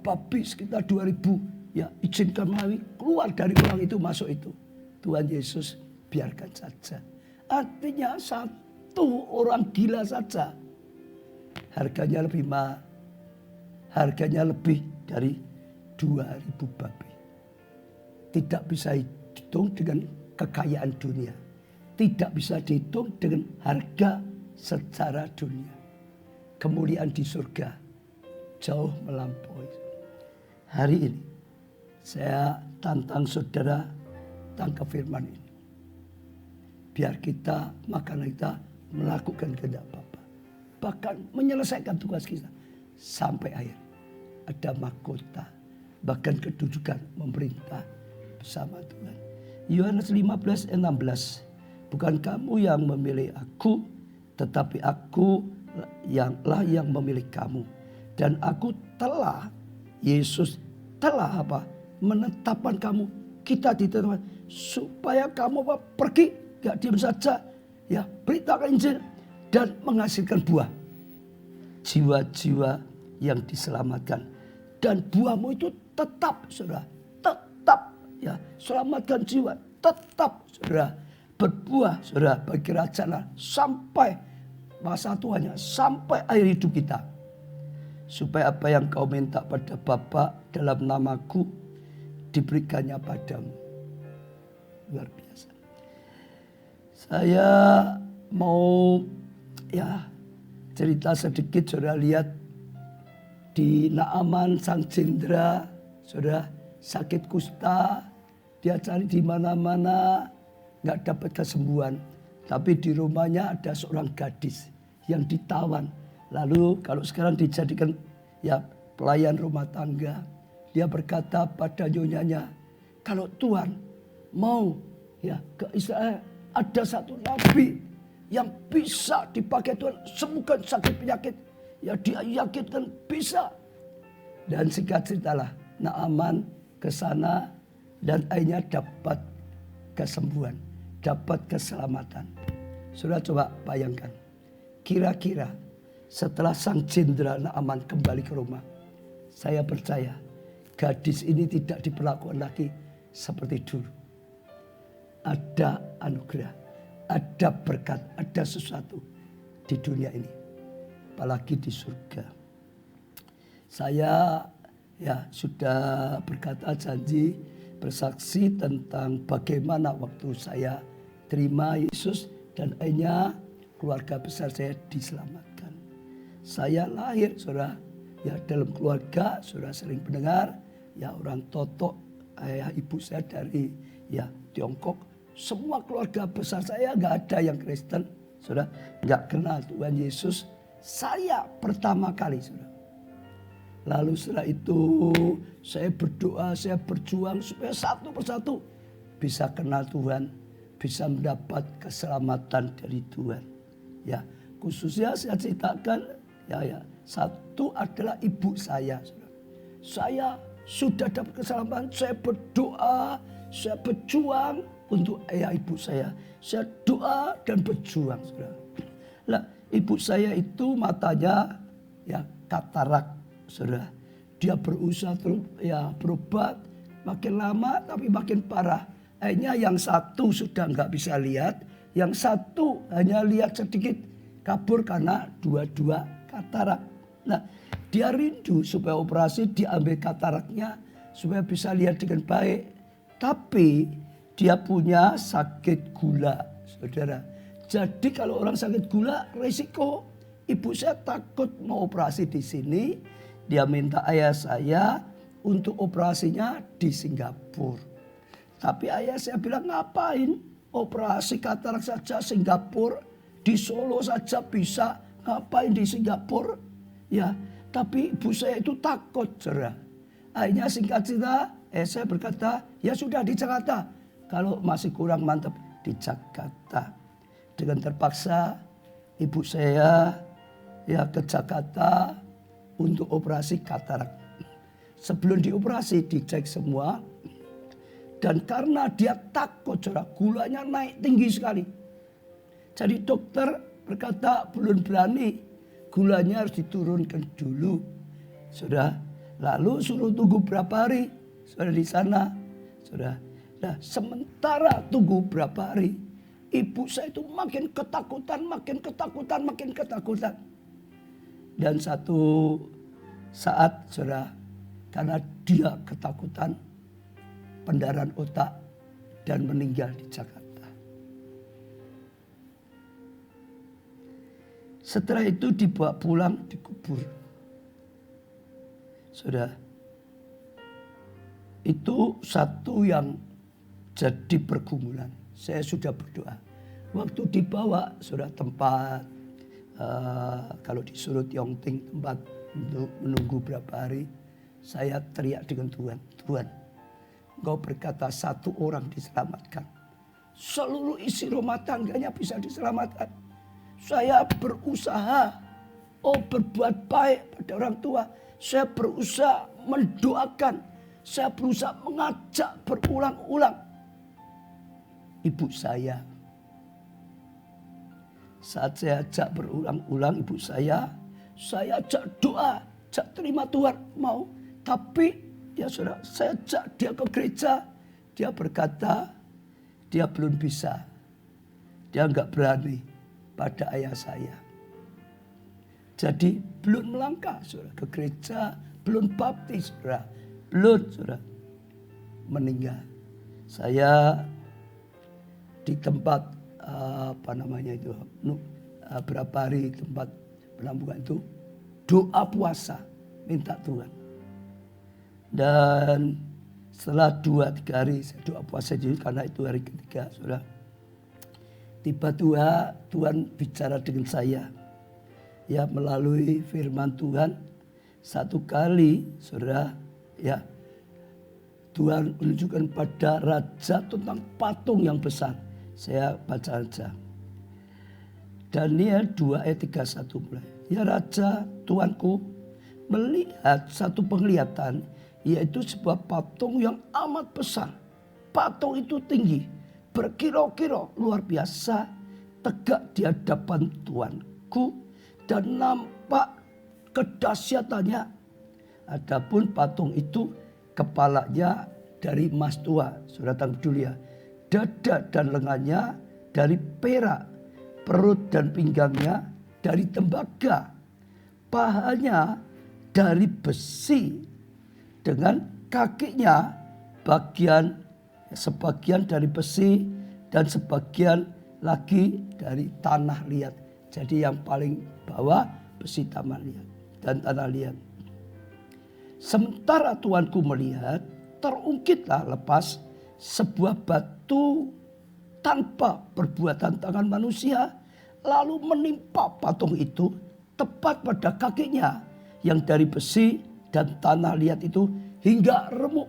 babi sekitar 2000. Ya, izinkan melalui, keluar dari orang itu, masuk itu. Tuhan Yesus biarkan saja. Artinya satu orang gila saja harganya lebih mahal. Harganya lebih dari 2000 babi. Tidak bisa dihitung dengan kekayaan dunia. Tidak bisa dihitung dengan harga secara dunia. Kemuliaan di surga jauh melampaui. Hari ini saya tantang saudara, tangkap firman ini. Biar kita, makanan kita melakukan kehendak Bapa. Bahkan menyelesaikan tugas kita sampai akhir. Ada mahkota, bahkan kedudukan memerintah bersama Tuhan. Yohanes 15:16. Bukan kamu yang memilih aku, tetapi aku yang memilih kamu. Dan aku telah, Yesus telah apa? Menetapkan kamu, kita ditetapkan supaya kamu pergi, gak diam saja, ya beritakan Injil dan menghasilkan buah. Jiwa-jiwa yang diselamatkan, dan buahmu itu tetap, saudara, tetap, ya selamatkan jiwa, tetap, saudara. Berbuah, saudara, bagi kerajaan sampai masa tuanya, sampai akhir hidup kita. Supaya apa yang kau minta pada Bapa dalam namaku diberikannya padamu. Luar biasa. Saya mau ya cerita sedikit, saudara, lihat di Naaman sang jendera, saudara, sakit kusta, dia cari di mana-mana, nggak dapat kesembuhan. Tapi di rumahnya ada seorang gadis yang ditawan. Lalu kalau sekarang dijadikan ya pelayan rumah tangga. Dia berkata pada nyonyanya, kalau Tuhan mau ya ke Israel, ada satu nabi yang bisa dipakai Tuhan sembuhkan sakit penyakit. Ya dia yakinkan bisa. Dan singkat ceritalah, Naaman ke sana dan akhirnya dapat kesembuhan. Dapat keselamatan. Sudah coba bayangkan. Kira-kira setelah sang jenderal Naaman kembali ke rumah, saya percaya gadis ini tidak diperlakukan lagi seperti dulu. Ada anugerah, ada berkat, ada sesuatu di dunia ini. Apalagi di surga. Saya ya sudah berkata janji, bersaksi tentang bagaimana waktu saya terima Yesus dan akhirnya keluarga besar saya diselamatkan. Saya lahir, saudara, ya dalam keluarga, saudara sering mendengar, ya orang Totok, ayah ibu saya dari ya Tiongkok. Semua keluarga besar saya nggak ada yang Kristen, saudara, nggak kenal Tuhan Yesus. Saya pertama kali, saudara. Lalu setelah itu saya berdoa, saya berjuang supaya satu persatu bisa kenal Tuhan. bisa mendapat keselamatan dari Tuhan. Ya, khususnya saya ceritakan ya, satu adalah ibu saya. Saya sudah dapat keselamatan, saya berdoa, saya berjuang untuk ayah ibu saya. Saya doa dan berjuang, saudara. Nah, ibu saya itu matanya ya katarak, saudara. Dia berusaha terus ya berobat, makin lama tapi makin parah. Akhirnya yang satu sudah nggak bisa lihat, yang satu hanya lihat sedikit, kabur karena dua-dua katarak. Nah, dia rindu supaya operasi diambil kataraknya supaya bisa lihat dengan baik. Tapi dia punya sakit gula, saudara. Jadi kalau orang sakit gula resiko. Ibu saya takut mau operasi di sini. Dia minta ayah saya untuk operasinya di Singapura. Tapi ayah saya bilang ngapain operasi katarak saja Singapura. Di Solo saja bisa, ngapain di Singapura. Ya, tapi ibu saya itu takut, saudara. Akhirnya singkat cerita, saya berkata, ya sudah di Jakarta. Kalau masih kurang mantap di Jakarta. Dengan terpaksa ibu saya ya ke Jakarta untuk operasi katarak. Sebelum dioperasi dicek semua. Dan karena dia takut, saudara, gulanya naik tinggi sekali. Jadi dokter berkata belum berani, gulanya harus diturunkan dulu. Saudara, lalu suruh tunggu berapa hari, saudara, di sana. Saudara, nah sementara tunggu berapa hari, ibu saya itu makin ketakutan, makin ketakutan, makin ketakutan. Dan satu saat, saudara, karena dia ketakutan, pendarahan otak dan meninggal di Jakarta. Setelah itu dibawa pulang, dikubur. Saudara, itu satu yang jadi pergumulan. Saya sudah berdoa. Waktu dibawa, saudara, tempat kalau disuruh Tiongting, tempat untuk menunggu berapa hari, saya teriak dengan Tuhan, Tuhan, Engkau berkata satu orang diselamatkan, seluruh isi rumah tangganya bisa diselamatkan. Saya berusaha, berbuat baik pada orang tua. Saya berusaha mendoakan, saya berusaha mengajak berulang-ulang ibu saya. Saat saya ajak berulang-ulang ibu saya ajak doa, ajak terima Tuhan mau. Tapi ya saudara, saya ajak dia ke gereja, dia berkata dia belum bisa, dia enggak berani pada ayah saya. Jadi belum melangkah, saudara, ke gereja, belum baptis, saudara, belum, saudara, meninggal. Saya di tempat berapa hari tempat penampungan itu doa puasa minta Tuhan. Dan setelah 2-3 hari saya doa puasa juga, karena itu hari ketiga, saudara, tiba-tiba Tuhan bicara dengan saya ya melalui firman Tuhan. Satu kali, saudara, ya Tuhan menunjukkan pada raja tentang patung yang besar. Saya baca aja. Daniel 2 ayat 31 mulai. Ya raja, Tuanku, melihat satu penglihatan, yaitu sebuah patung yang amat besar. Patung itu tinggi, berkilo-kilo, luar biasa, tegak di hadapan Tuanku, dan nampak kedahsyatannya. Adapun patung itu kepalanya dari emas tua, saudara tangkap dulu ya. Dada dan lengannya dari perak, perut dan pinggangnya dari tembaga, pahanya dari besi, dengan kakinya sebagian dari besi dan sebagian lagi dari tanah liat. Jadi yang paling bawah besi tanah liat dan tanah liat. Sementara Tuanku melihat, terungkitlah lepas sebuah batu tanpa perbuatan tangan manusia, lalu menimpa patung itu tepat pada kakinya yang dari besi dan tanah liat itu hingga remuk.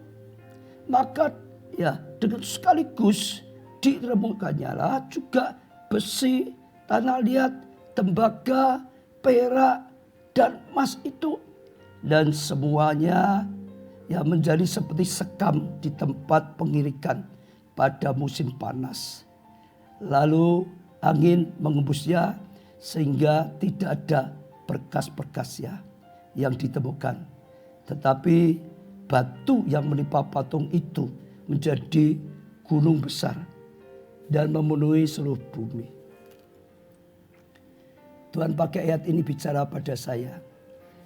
Maka ya dengan sekaligus ditemukannya lah juga besi, tanah liat, tembaga, perak, dan emas itu. Dan semuanya ya menjadi seperti sekam di tempat pengirikan pada musim panas. Lalu angin mengembusnya sehingga tidak ada berkas-berkasnya yang ditemukan. Tetapi batu yang menimpa patung itu menjadi gunung besar dan memenuhi seluruh bumi. Tuhan pakai ayat ini bicara pada saya.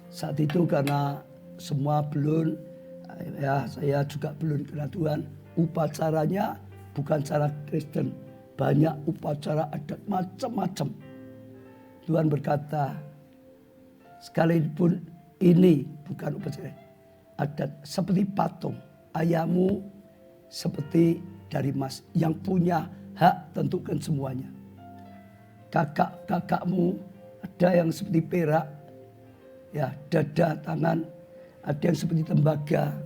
Saat itu karena semua belum, ya saya juga belum kenal Tuhan. Upacaranya bukan cara Kristen. Banyak upacara adat macam-macam. Tuhan berkata, sekalipun ini bukan upacara adat seperti patung. Ayahmu seperti dari emas yang punya hak tentukan semuanya. Kakakmu ada yang seperti perak, ya dada, tangan, ada yang seperti tembaga,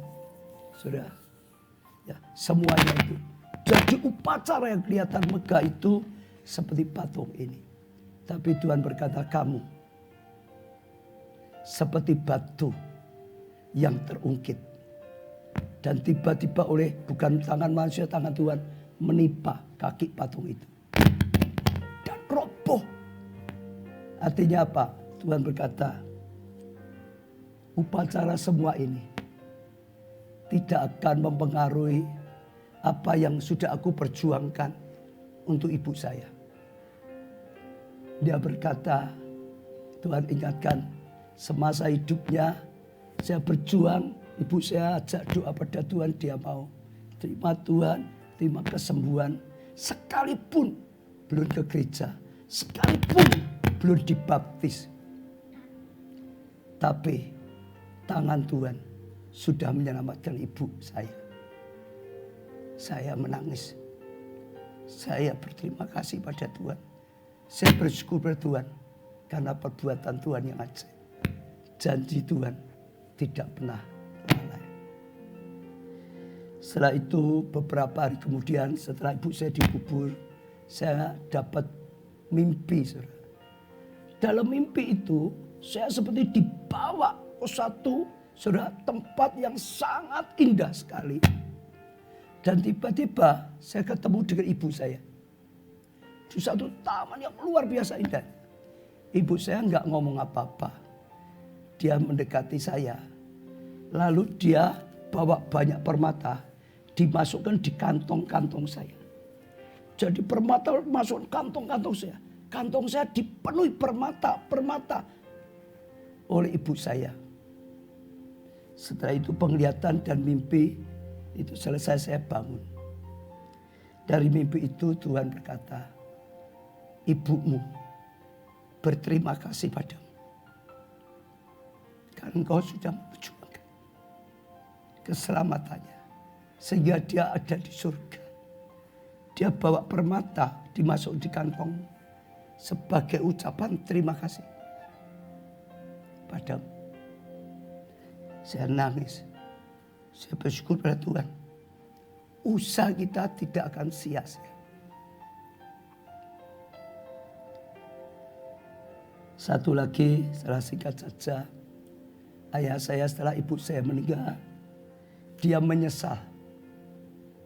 sudah, ya semuanya itu. Jadi upacara yang kelihatan megah itu seperti patung ini. Tapi Tuhan berkata kamu seperti batu yang terungkit. Dan tiba-tiba oleh bukan tangan manusia, tangan Tuhan menimpa kaki patung itu. Dan roboh. Artinya apa? Tuhan berkata, upacara semua ini tidak akan mempengaruhi apa yang sudah aku perjuangkan untuk ibu saya. Dia berkata, Tuhan ingatkan, semasa hidupnya saya berjuang, ibu saya ajak doa pada Tuhan, dia mau. Terima Tuhan, terima kesembuhan. Sekalipun belum ke gereja, sekalipun belum dibaptis. Tapi tangan Tuhan sudah menyelamatkan ibu saya. Saya menangis. Saya berterima kasih pada Tuhan. Saya bersyukur pada Tuhan karena perbuatan Tuhan yang ajaib. Janji Tuhan tidak pernah lalai. Setelah itu beberapa hari kemudian setelah ibu saya dikubur, saya dapat mimpi. Saudara. Dalam mimpi itu saya seperti dibawa ke satu tempat yang sangat indah sekali. Dan tiba-tiba saya ketemu dengan ibu saya. Di satu taman yang luar biasa indah. Ibu saya nggak ngomong apa-apa. Dia mendekati saya. Lalu dia bawa banyak permata. Dimasukkan di kantong-kantong saya. Jadi permata masuk kantong-kantong saya. Kantong saya dipenuhi permata oleh ibu saya. Setelah itu penglihatan dan mimpi itu selesai, saya bangun. Dari mimpi itu Tuhan berkata, ibumu berterima kasih padamu. Karena engkau sudah memperjuangkan keselamatannya. Sehingga dia ada di surga. Dia bawa permata dimasuk di kantong sebagai ucapan terima kasih padamu. Saya nangis. Saya bersyukur pada Tuhan. Usaha kita tidak akan sia-sia. Satu lagi, setelah singkat saja. Ayah saya setelah ibu saya meninggal. Dia menyesal.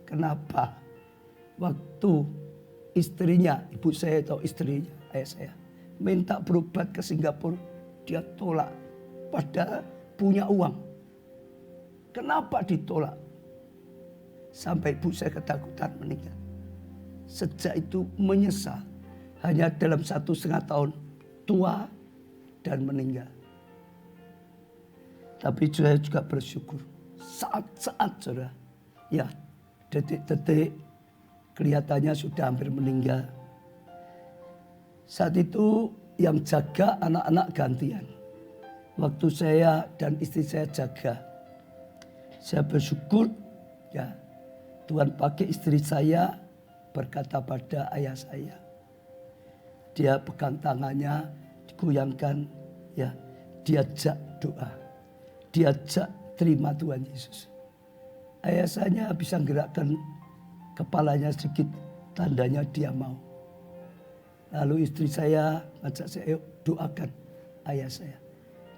Kenapa? Waktu istrinya, ibu saya atau istrinya, ayah saya, minta berobat ke Singapura. Dia tolak. Padahal punya uang. Kenapa ditolak? Sampai ibu saya ketakutan meninggal. Sejak itu menyesal. Hanya dalam 1,5 tahun tua dan meninggal. Tapi saya juga bersyukur. Saat-saat saudara. Ya, detik-detik kelihatannya sudah hampir meninggal. Saat itu yang jaga anak-anak gantian. Waktu saya dan istri saya jaga. Saya bersyukur ya Tuhan pakai istri saya berkata pada ayah saya. Dia pegang tangannya, digoyangkan, ya, diajak doa. Diajak terima Tuhan Yesus. Ayah saya bisa gerakkan kepalanya sedikit, Tandanya dia mau. Lalu istri saya ngajak saya, yuk doakan ayah saya.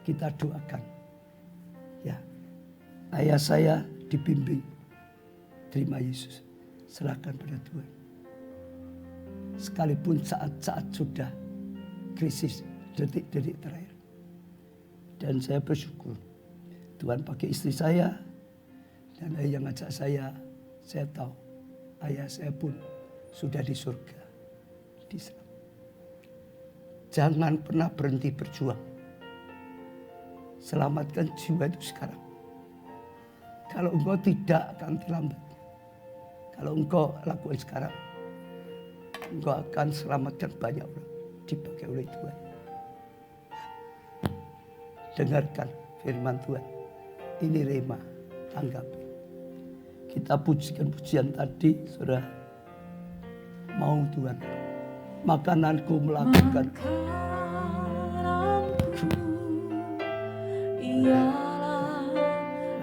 Kita doakan. Ya, ayah saya dibimbing. Terima Yesus. Serahkan pada Tuhan. Sekalipun saat-saat sudah krisis, detik-detik terakhir. Dan saya bersyukur. Tuhan pakai istri saya. Dan ayah yang ngajak saya tahu. Ayah saya pun sudah di surga. Di sana. Jangan pernah berhenti berjuang. Selamatkan jiwa itu sekarang. Kalau engkau tidak akan terlambat. Kalau engkau lakukan sekarang, engkau akan selamatkan banyak orang. Dipakai oleh Tuhan. Dengarkan firman Tuhan. Ini rema, tanggapi. Kita pujikan pujian tadi, saudara. Mau Tuhan, makananku melakukan. Makananku ialah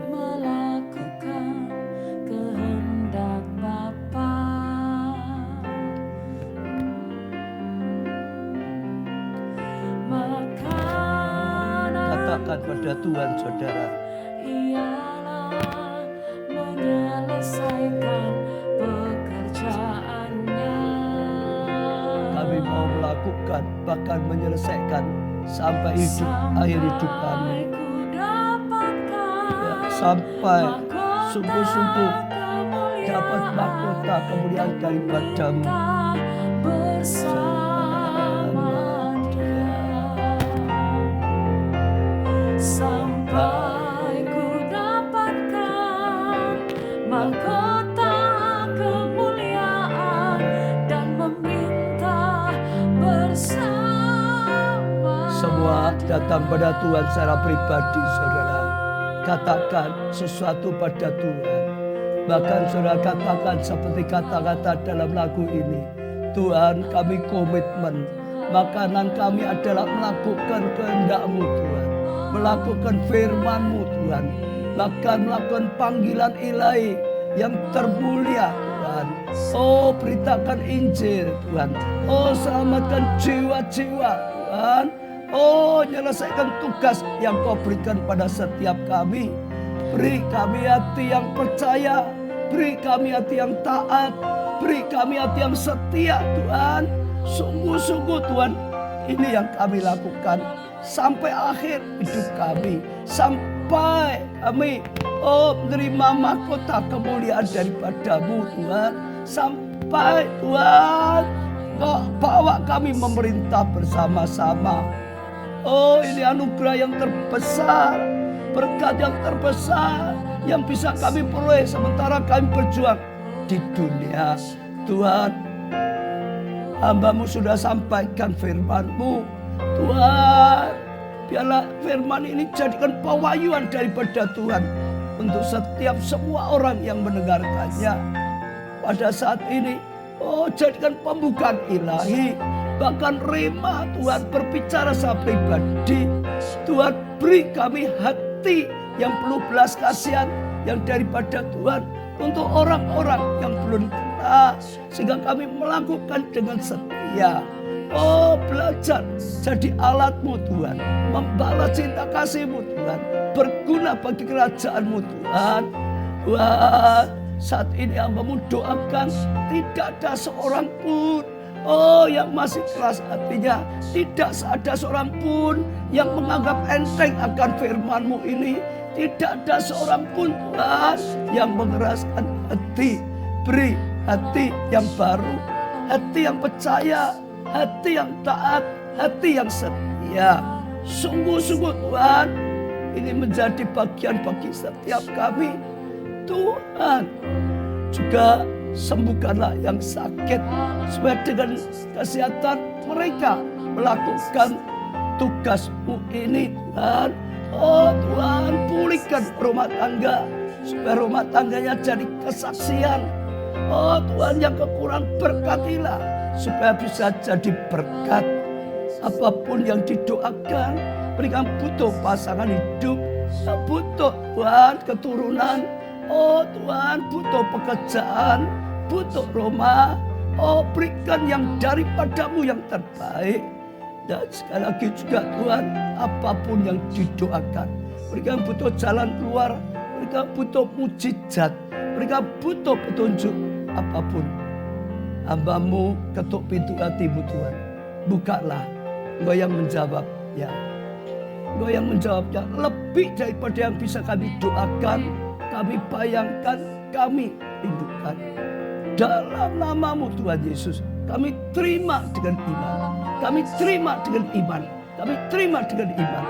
melakukan kehendak Bapa. Katakan pada Tuhan, saudara. Ialah menyelesaikan pekerjaannya. Kami mau melakukan, bahkan menyelesaikan sampai hidup, akhir hidup kami. Ya, sampai sungguh-sungguh dapat mahkota kemuliaan daripadamu. Bersama Dia. Sampai ku dapatkan mahkota kemuliaan dan meminta bersama. Semua datang pada Tuhan secara pribadi, saudara. Katakan sesuatu pada Tuhan. Bahkan saudara katakan seperti kata-kata dalam lagu ini. Tuhan, kami komitmen. Makanan kami adalah melakukan kehendak-Mu Tuhan. Melakukan firman-Mu Tuhan. Bahkan melakukan panggilan ilahi yang termulia Tuhan. Oh, beritakan Injil Tuhan. Oh, selamatkan jiwa-jiwa Tuhan. Oh, nyelesaikan tugas yang Kau berikan pada setiap kami. Beri kami hati yang percaya. Beri kami hati yang taat. Beri kami hati yang setia Tuhan. Sungguh-sungguh Tuhan, ini yang kami lakukan sampai akhir hidup kami. Sampai kami menerima mahkota kemuliaan daripada-Mu Tuhan. Sampai Tuhan Kau bawa kami memerintah bersama-sama. Oh, ini anugerah yang terbesar. Berkat yang terbesar yang bisa kami peroleh sementara kami berjuang di dunia. Tuhan, hamba-Mu sudah sampaikan firman-Mu. Tuhan, biarlah firman ini jadikan pewahyuan daripada Tuhan untuk setiap semua orang yang mendengarkannya. Pada saat ini, jadikan pembukaan ilahi. Bahkan rema Tuhan berbicara secara pribadi. Tuhan, beri kami hati yang penuh belas kasihan yang daripada Tuhan untuk orang-orang yang belum kenal, sehingga kami melakukan dengan setia. Oh, belajar jadi alat-Mu Tuhan, membalas cinta kasih-Mu Tuhan, berguna bagi kerajaan-Mu Tuhan. Tuhan, saat ini hamba-Mu doakan tidak ada seorang pun yang masih keras hatinya. Tidak ada seorang pun yang menganggap enteng akan firman-Mu ini. Tidak ada seorang pun Tuhan yang mengeraskan hati. Beri hati yang baru, hati yang percaya, hati yang taat, hati yang setia. Sungguh-sungguh Tuhan, ini menjadi bagian bagi setiap kami. Tuhan, juga sembuhkanlah yang sakit sesuai dengan kesehatan mereka melakukan tugas-Mu ini Tuhan. Oh Tuhan, pulihkan rumah tangga supaya rumah tangganya jadi kesaksian. Oh Tuhan, yang kekurang berkatilah supaya bisa jadi berkat. Apapun yang didoakan, mereka butuh pasangan hidup, butuh Tuhan keturunan. Oh Tuhan, butuh pekerjaan, butuh rumah, Oh, berikan yang daripadamu yang terbaik. Dan sekali lagi juga Tuhan, apapun yang didoakan, mereka butuh jalan keluar, mereka butuh mujizat, mereka butuh petunjuk apapun. Hamba-Mu ketuk pintu hatimu Tuhan. Bukalah, Engkau yang menjawabnya. Engkau yang menjawabnya lebih daripada yang bisa kami doakan, kami bayangkan, kami rindukan. Dalam nama-Mu Tuhan Yesus, kami terima dengan iman. Kami terima dengan iman. Kami terima dengan iman.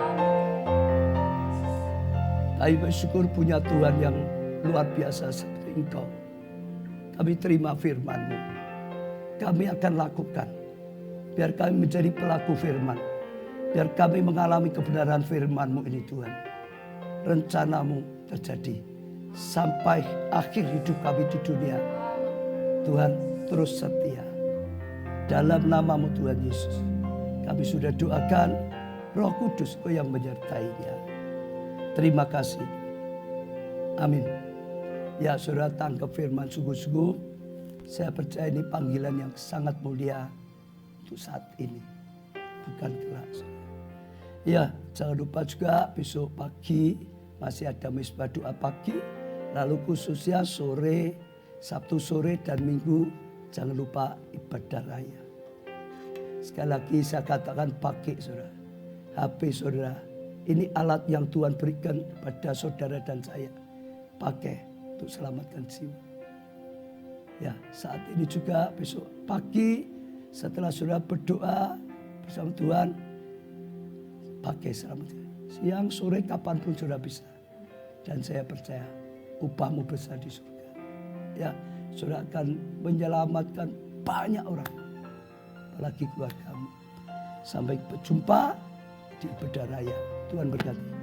Kami bersyukur punya Tuhan yang luar biasa seperti Engkau. Kami terima firman-Mu. Kami akan lakukan. Biar kami menjadi pelaku firman. Biar kami mengalami kebenaran firman-Mu ini Tuhan. Rencana-Mu terjadi. Sampai akhir hidup kami di dunia. Tuhan terus setia. Dalam nama-Mu Tuhan Yesus. Kami sudah doakan Roh Kudus Kau yang menyertainya. Terima kasih. Amin. Ya saudara, tangkap firman sungguh-sungguh. Saya percaya ini panggilan yang sangat mulia untuk saat ini. Bukan kelas. Ya, jangan lupa juga besok pagi masih ada misbah doa pagi. Lalu khususnya sore, Sabtu sore dan Minggu jangan lupa ibadah raya. Sekali lagi saya katakan pakai saudara. HP saudara. Ini alat yang Tuhan berikan pada saudara dan saya. Pakai untuk selamatkan jiwa. Ya, saat ini juga besok pagi setelah saudara berdoa bersama Tuhan, pakai selamatkan. Siang, sore, kapanpun saudara bisa. Dan saya percaya upahmu besar di surga. Ya, saudara akan menyelamatkan banyak orang. Apalagi keluargamu. Sampai berjumpa di ibadah raya. Tuhan berkati.